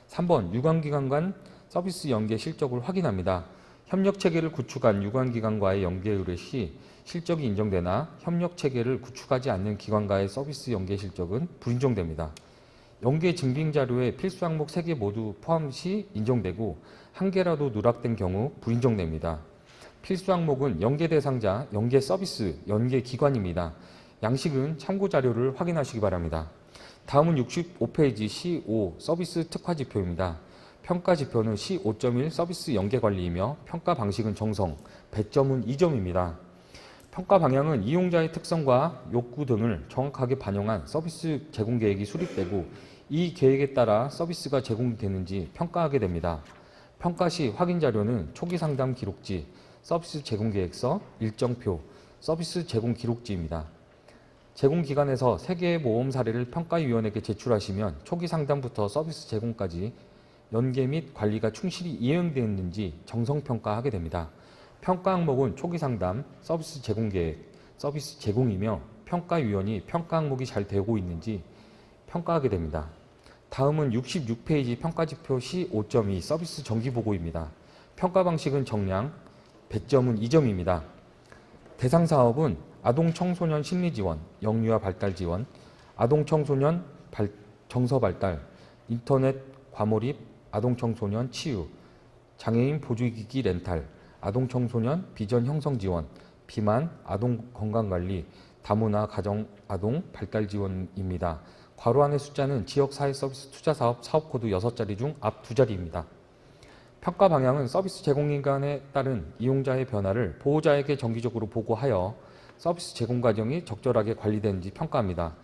3번, 유관기관 간 서비스 연계 실적을 확인합니다. 협력체계를 구축한 유관기관과의 연계 의뢰 시 실적이 인정되나 협력체계를 구축하지 않는 기관과의 서비스 연계 실적은 불인정됩니다. 연계 증빙 자료에 필수 항목 3개 모두 포함 시 인정되고 한 개라도 누락된 경우 불인정됩니다. 필수 항목은 연계 대상자, 연계 서비스, 연계 기관입니다. 양식은 참고 자료를 확인하시기 바랍니다. 다음은 65페이지 C5 서비스 특화 지표입니다. 평가 지표는 C5.1 서비스 연계 관리이며 평가 방식은 정성, 배점은 2점입니다. 평가 방향은 이용자의 특성과 욕구 등을 정확하게 반영한 서비스 제공 계획이 수립되고 이 계획에 따라 서비스가 제공되는지 평가하게 됩니다. 평가 시 확인 자료는 초기 상담 기록지, 서비스 제공 계획서, 일정표, 서비스 제공 기록지입니다. 제공 기관에서 3개의 모험 사례를 평가위원에게 제출하시면 초기 상담부터 서비스 제공까지 연계 및 관리가 충실히 이행되었는지 정성평가하게 됩니다. 평가 항목은 초기 상담, 서비스 제공 계획, 서비스 제공이며 평가위원이 평가 항목이 잘 되고 있는지 평가하게 됩니다. 다음은 66페이지 평가지표 C5.2 서비스 정기보고입니다. 평가 방식은 정량, 배점은 2점입니다. 대상 사업은 아동청소년 심리지원, 영유아 발달 지원, 아동청소년 정서 발달, 인터넷 과몰입, 아동청소년 치유, 장애인 보조기기 렌탈, 아동청소년 비전 형성 지원, 비만, 아동 건강관리, 다문화 가정 아동 발달 지원입니다. 괄호 안의 숫자는 지역사회서비스 투자사업 사업코드 6자리 중 앞 2자리입니다. 평가 방향은 서비스 제공기관에 따른 이용자의 변화를 보호자에게 정기적으로 보고하여 서비스 제공 과정이 적절하게 관리되는지 평가합니다.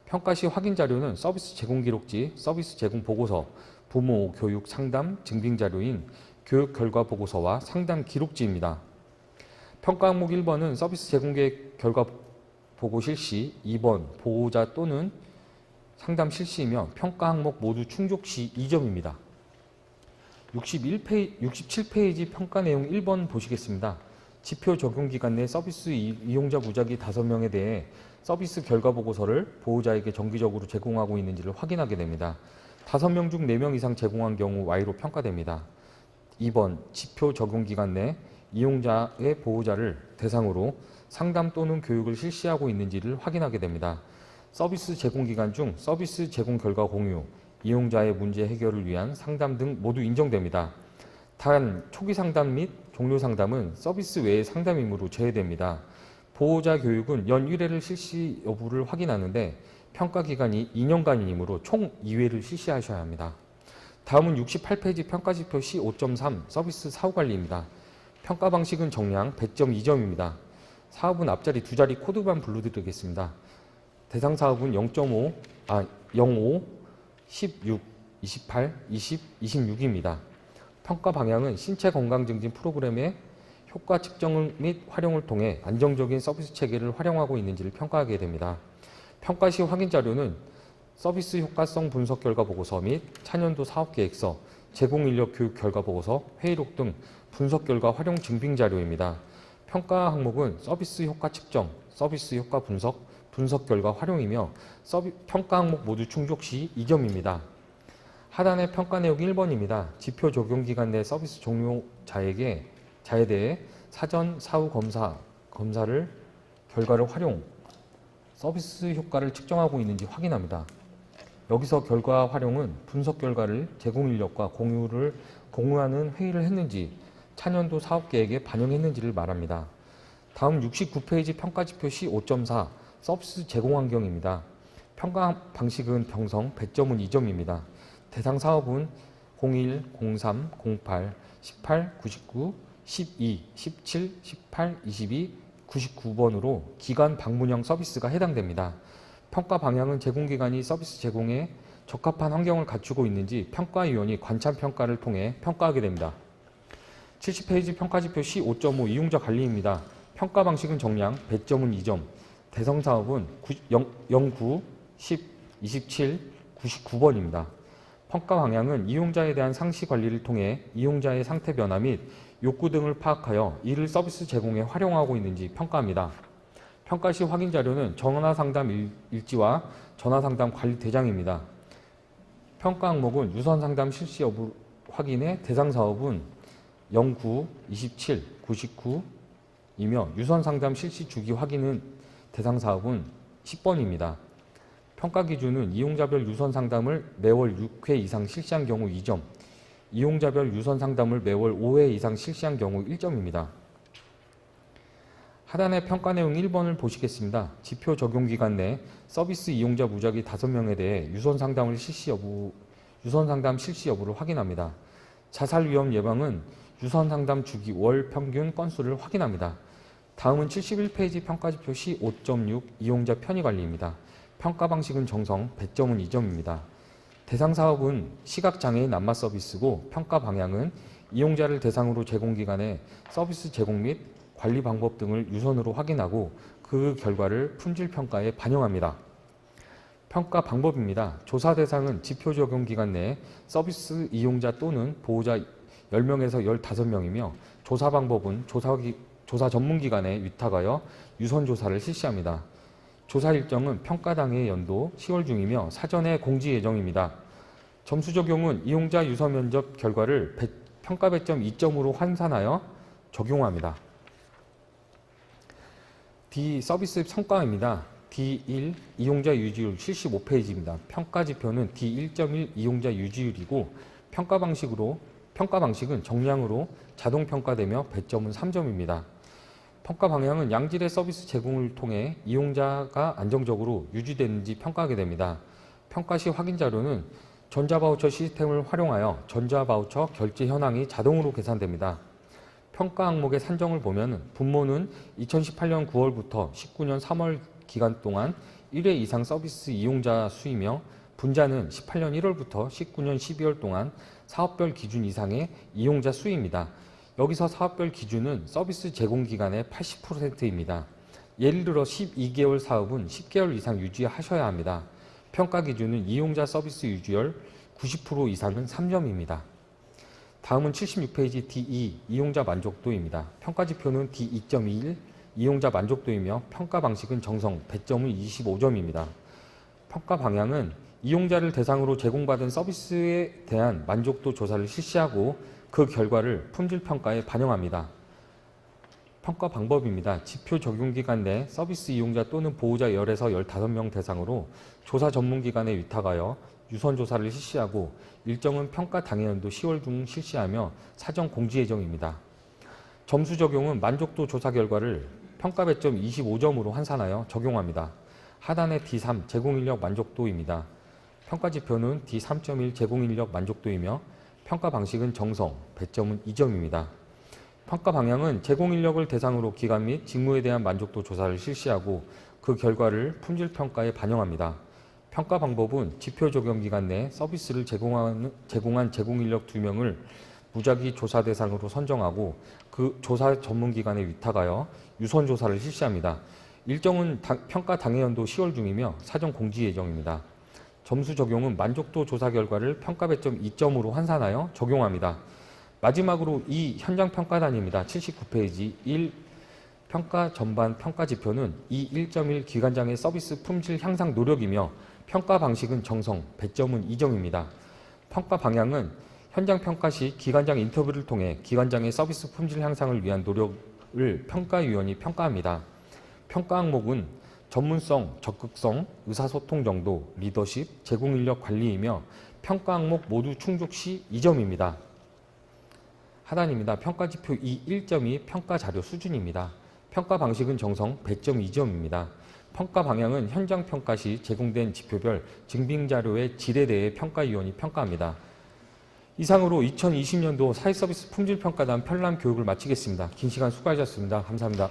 평가 시 확인 자료는 서비스 제공 기록지, 서비스 제공 보고서, 부모, 교육, 상담, 증빙 자료인 교육 결과 보고서와 상담 기록지입니다. 평가 항목 1번은 서비스 제공 계획 결과 보고 실시, 2번 보호자 또는 상담 실시이며 평가 항목 모두 충족 시 2점입니다. 67페이지 평가 내용 1번 보시겠습니다. 지표 적용 기간 내 서비스 이용자 무작위 5명에 대해 서비스 결과 보고서를 보호자에게 정기적으로 제공하고 있는지를 확인하게 됩니다. 5명 중 4명 이상 제공한 경우 Y로 평가됩니다. 2번 지표 적용 기간 내 이용자의 보호자를 대상으로 상담 또는 교육을 실시하고 있는지를 확인하게 됩니다. 서비스 제공 기간 중 서비스 제공 결과 공유, 이용자의 문제 해결을 위한 상담 등 모두 인정됩니다. 단 초기 상담 및 종료 상담은 서비스 외의 상담이므로 제외됩니다. 보호자 교육은 연 1회를 실시 여부를 확인하는데 평가 기간이 2년간이므로 총 2회를 실시하셔야 합니다. 다음은 68페이지 평가지표 C5.3 서비스 사후관리입니다. 평가 방식은 정량, 배점 2점입니다. 사업은 앞자리 2자리 코드만 불러드리겠습니다. 대상 사업은 05, 16, 28, 20, 26입니다. 평가 방향은 신체 건강 증진 프로그램의 효과 측정 및 활용을 통해 안정적인 서비스 체계를 활용하고 있는지를 평가하게 됩니다. 평가 시 확인 자료는 서비스 효과성 분석 결과 보고서 및 차년도 사업 계획서, 제공 인력 교육 결과 보고서, 회의록 등 분석 결과 활용 증빙 자료입니다. 평가 항목은 서비스 효과 측정, 서비스 효과 분석, 분석 결과 활용이며 평가 항목 모두 충족 시 2점입니다. 하단의 평가 내용 1번입니다. 지표 적용 기간 내 서비스 종료자에 대해 사전 사후 검사를 결과를 활용, 서비스 효과를 측정하고 있는지 확인합니다. 여기서 결과 활용은 분석 결과를 제공 인력과 공유하는 회의를 했는지, 차년도 사업 계획에 반영했는지를 말합니다. 다음 69페이지 평가지표 C5.4 서비스 제공 환경입니다. 평가 방식은 정성, 배점은 2점입니다. 대상 사업은 01, 03, 08, 18, 99, 12, 17, 18, 22, 99번으로 기관 방문형 서비스가 해당됩니다. 평가 방향은 제공기관이 서비스 제공에 적합한 환경을 갖추고 있는지 평가위원이 관찰 평가를 통해 평가하게 됩니다. 70페이지 평가지표 C5.5 이용자 관리입니다. 평가 방식은 정량, 배점은 2점, 대상 사업은 09, 10, 27, 99번입니다. 평가 방향은 이용자에 대한 상시 관리를 통해 이용자의 상태 변화 및 욕구 등을 파악하여 이를 서비스 제공에 활용하고 있는지 평가합니다. 평가 시 확인 자료는 전화상담 일지와 전화상담 관리 대장입니다. 평가 항목은 유선 상담 실시 여부 확인의 대상 사업은 09, 27, 99이며 유선 상담 실시 주기 확인은 대상 사업은 10번입니다. 평가 기준은 이용자별 유선 상담을 매월 6회 이상 실시한 경우 2점, 이용자별 유선 상담을 매월 5회 이상 실시한 경우 1점입니다. 하단의 평가 내용 1번을 보시겠습니다. 지표 적용 기간 내 서비스 이용자 무작위 5명에 대해 유선 상담 실시 여부를 확인합니다. 자살 위험 예방은 유선 상담 주기 월 평균 건수를 확인합니다. 다음은 71페이지 평가지표 C5.6 이용자 편의 관리입니다. 평가 방식은 정성, 배점은 2점입니다. 대상 사업은 시각장애인 안마 서비스고 평가 방향은 이용자를 대상으로 제공기관의 서비스 제공 및 관리 방법 등을 유선으로 확인하고 그 결과를 품질 평가에 반영합니다. 평가 방법입니다. 조사 대상은 지표 적용 기간 내에 서비스 이용자 또는 보호자 10명에서 15명이며 조사 방법은 조사 전문기관에 위탁하여 유선 조사를 실시합니다. 조사 일정은 평가 당해 연도 10월 중이며 사전에 공지 예정입니다. 점수 적용은 이용자 유선 면접 결과를 평가 배점 2점으로 환산하여 적용합니다. D 서비스 성과입니다. D1 이용자 유지율 75페이지입니다. 평가 지표는 D1.1 이용자 유지율이고 평가 방식은 정량으로 자동 평가되며 배점은 3점입니다. 평가 방향은 양질의 서비스 제공을 통해 이용자가 안정적으로 유지되는지 평가하게 됩니다. 평가 시 확인 자료는 전자바우처 시스템을 활용하여 전자바우처 결제 현황이 자동으로 계산됩니다. 평가 항목의 산정을 보면 분모는 2018년 9월부터 19년 3월 기간 동안 1회 이상 서비스 이용자 수이며 분자는 18년 1월부터 19년 12월 동안 사업별 기준 이상의 이용자 수입니다. 여기서 사업별 기준은 서비스 제공 기간의 80%입니다. 예를 들어 12개월 사업은 10개월 이상 유지하셔야 합니다. 평가 기준은 이용자 서비스 유지율 90% 이상은 3점입니다. 다음은 76페이지 D2 이용자 만족도입니다. 평가 지표는 D2.21 이용자 만족도이며 평가 방식은 정성, 배점은 25점입니다. 평가 방향은 이용자를 대상으로 제공받은 서비스에 대한 만족도 조사를 실시하고 그 결과를 품질 평가에 반영합니다. 평가 방법입니다. 지표 적용 기간 내 서비스 이용자 또는 보호자 10에서 15명 대상으로 조사 전문기관에 위탁하여 유선 조사를 실시하고 일정은 평가 당해연도 10월 중 실시하며 사전 공지 예정입니다. 점수 적용은 만족도 조사 결과를 평가 배점 25점으로 환산하여 적용합니다. 하단의 D3 제공인력 만족도입니다. 평가 지표는 D3.1 제공인력 만족도이며 평가 방식은 정성, 배점은 2점입니다. 평가 방향은 제공인력을 대상으로 기간 및 직무에 대한 만족도 조사를 실시하고 그 결과를 품질 평가에 반영합니다. 평가 방법은 지표 적용 기간 내 서비스를 제공한 제공인력 2명을 무작위 조사 대상으로 선정하고 그 조사 전문기관에 위탁하여 유선 조사를 실시합니다. 일정은 평가 당해연도 10월 중이며 사전 공지 예정입니다. 점수 적용은 만족도 조사 결과를 평가 배점 2점으로 환산하여 적용합니다. 마지막으로 이 현장 평가단입니다. 79페이지 1 평가 전반 평가 지표는 이 1.1 기관장의 서비스 품질 향상 노력이며 평가 방식은 정성, 배점은 2점입니다. 평가 방향은 현장 평가 시 기관장 인터뷰를 통해 기관장의 서비스 품질 향상을 위한 노력을 평가위원이 평가합니다. 평가 항목은 전문성, 적극성, 의사소통 정도, 리더십, 제공인력 관리이며 평가 항목 모두 충족 시 2점입니다. 하단입니다. 평가 지표 1.2 평가 자료 수준입니다. 평가 방식은 정성, 배점 2점입니다. 평가 방향은 현장 평가 시 제공된 지표별 증빙 자료의 질에 대해 평가위원이 평가합니다. 이상으로 2020년도 사회서비스 품질평가단 편람 교육을 마치겠습니다. 긴 시간 수고하셨습니다. 감사합니다.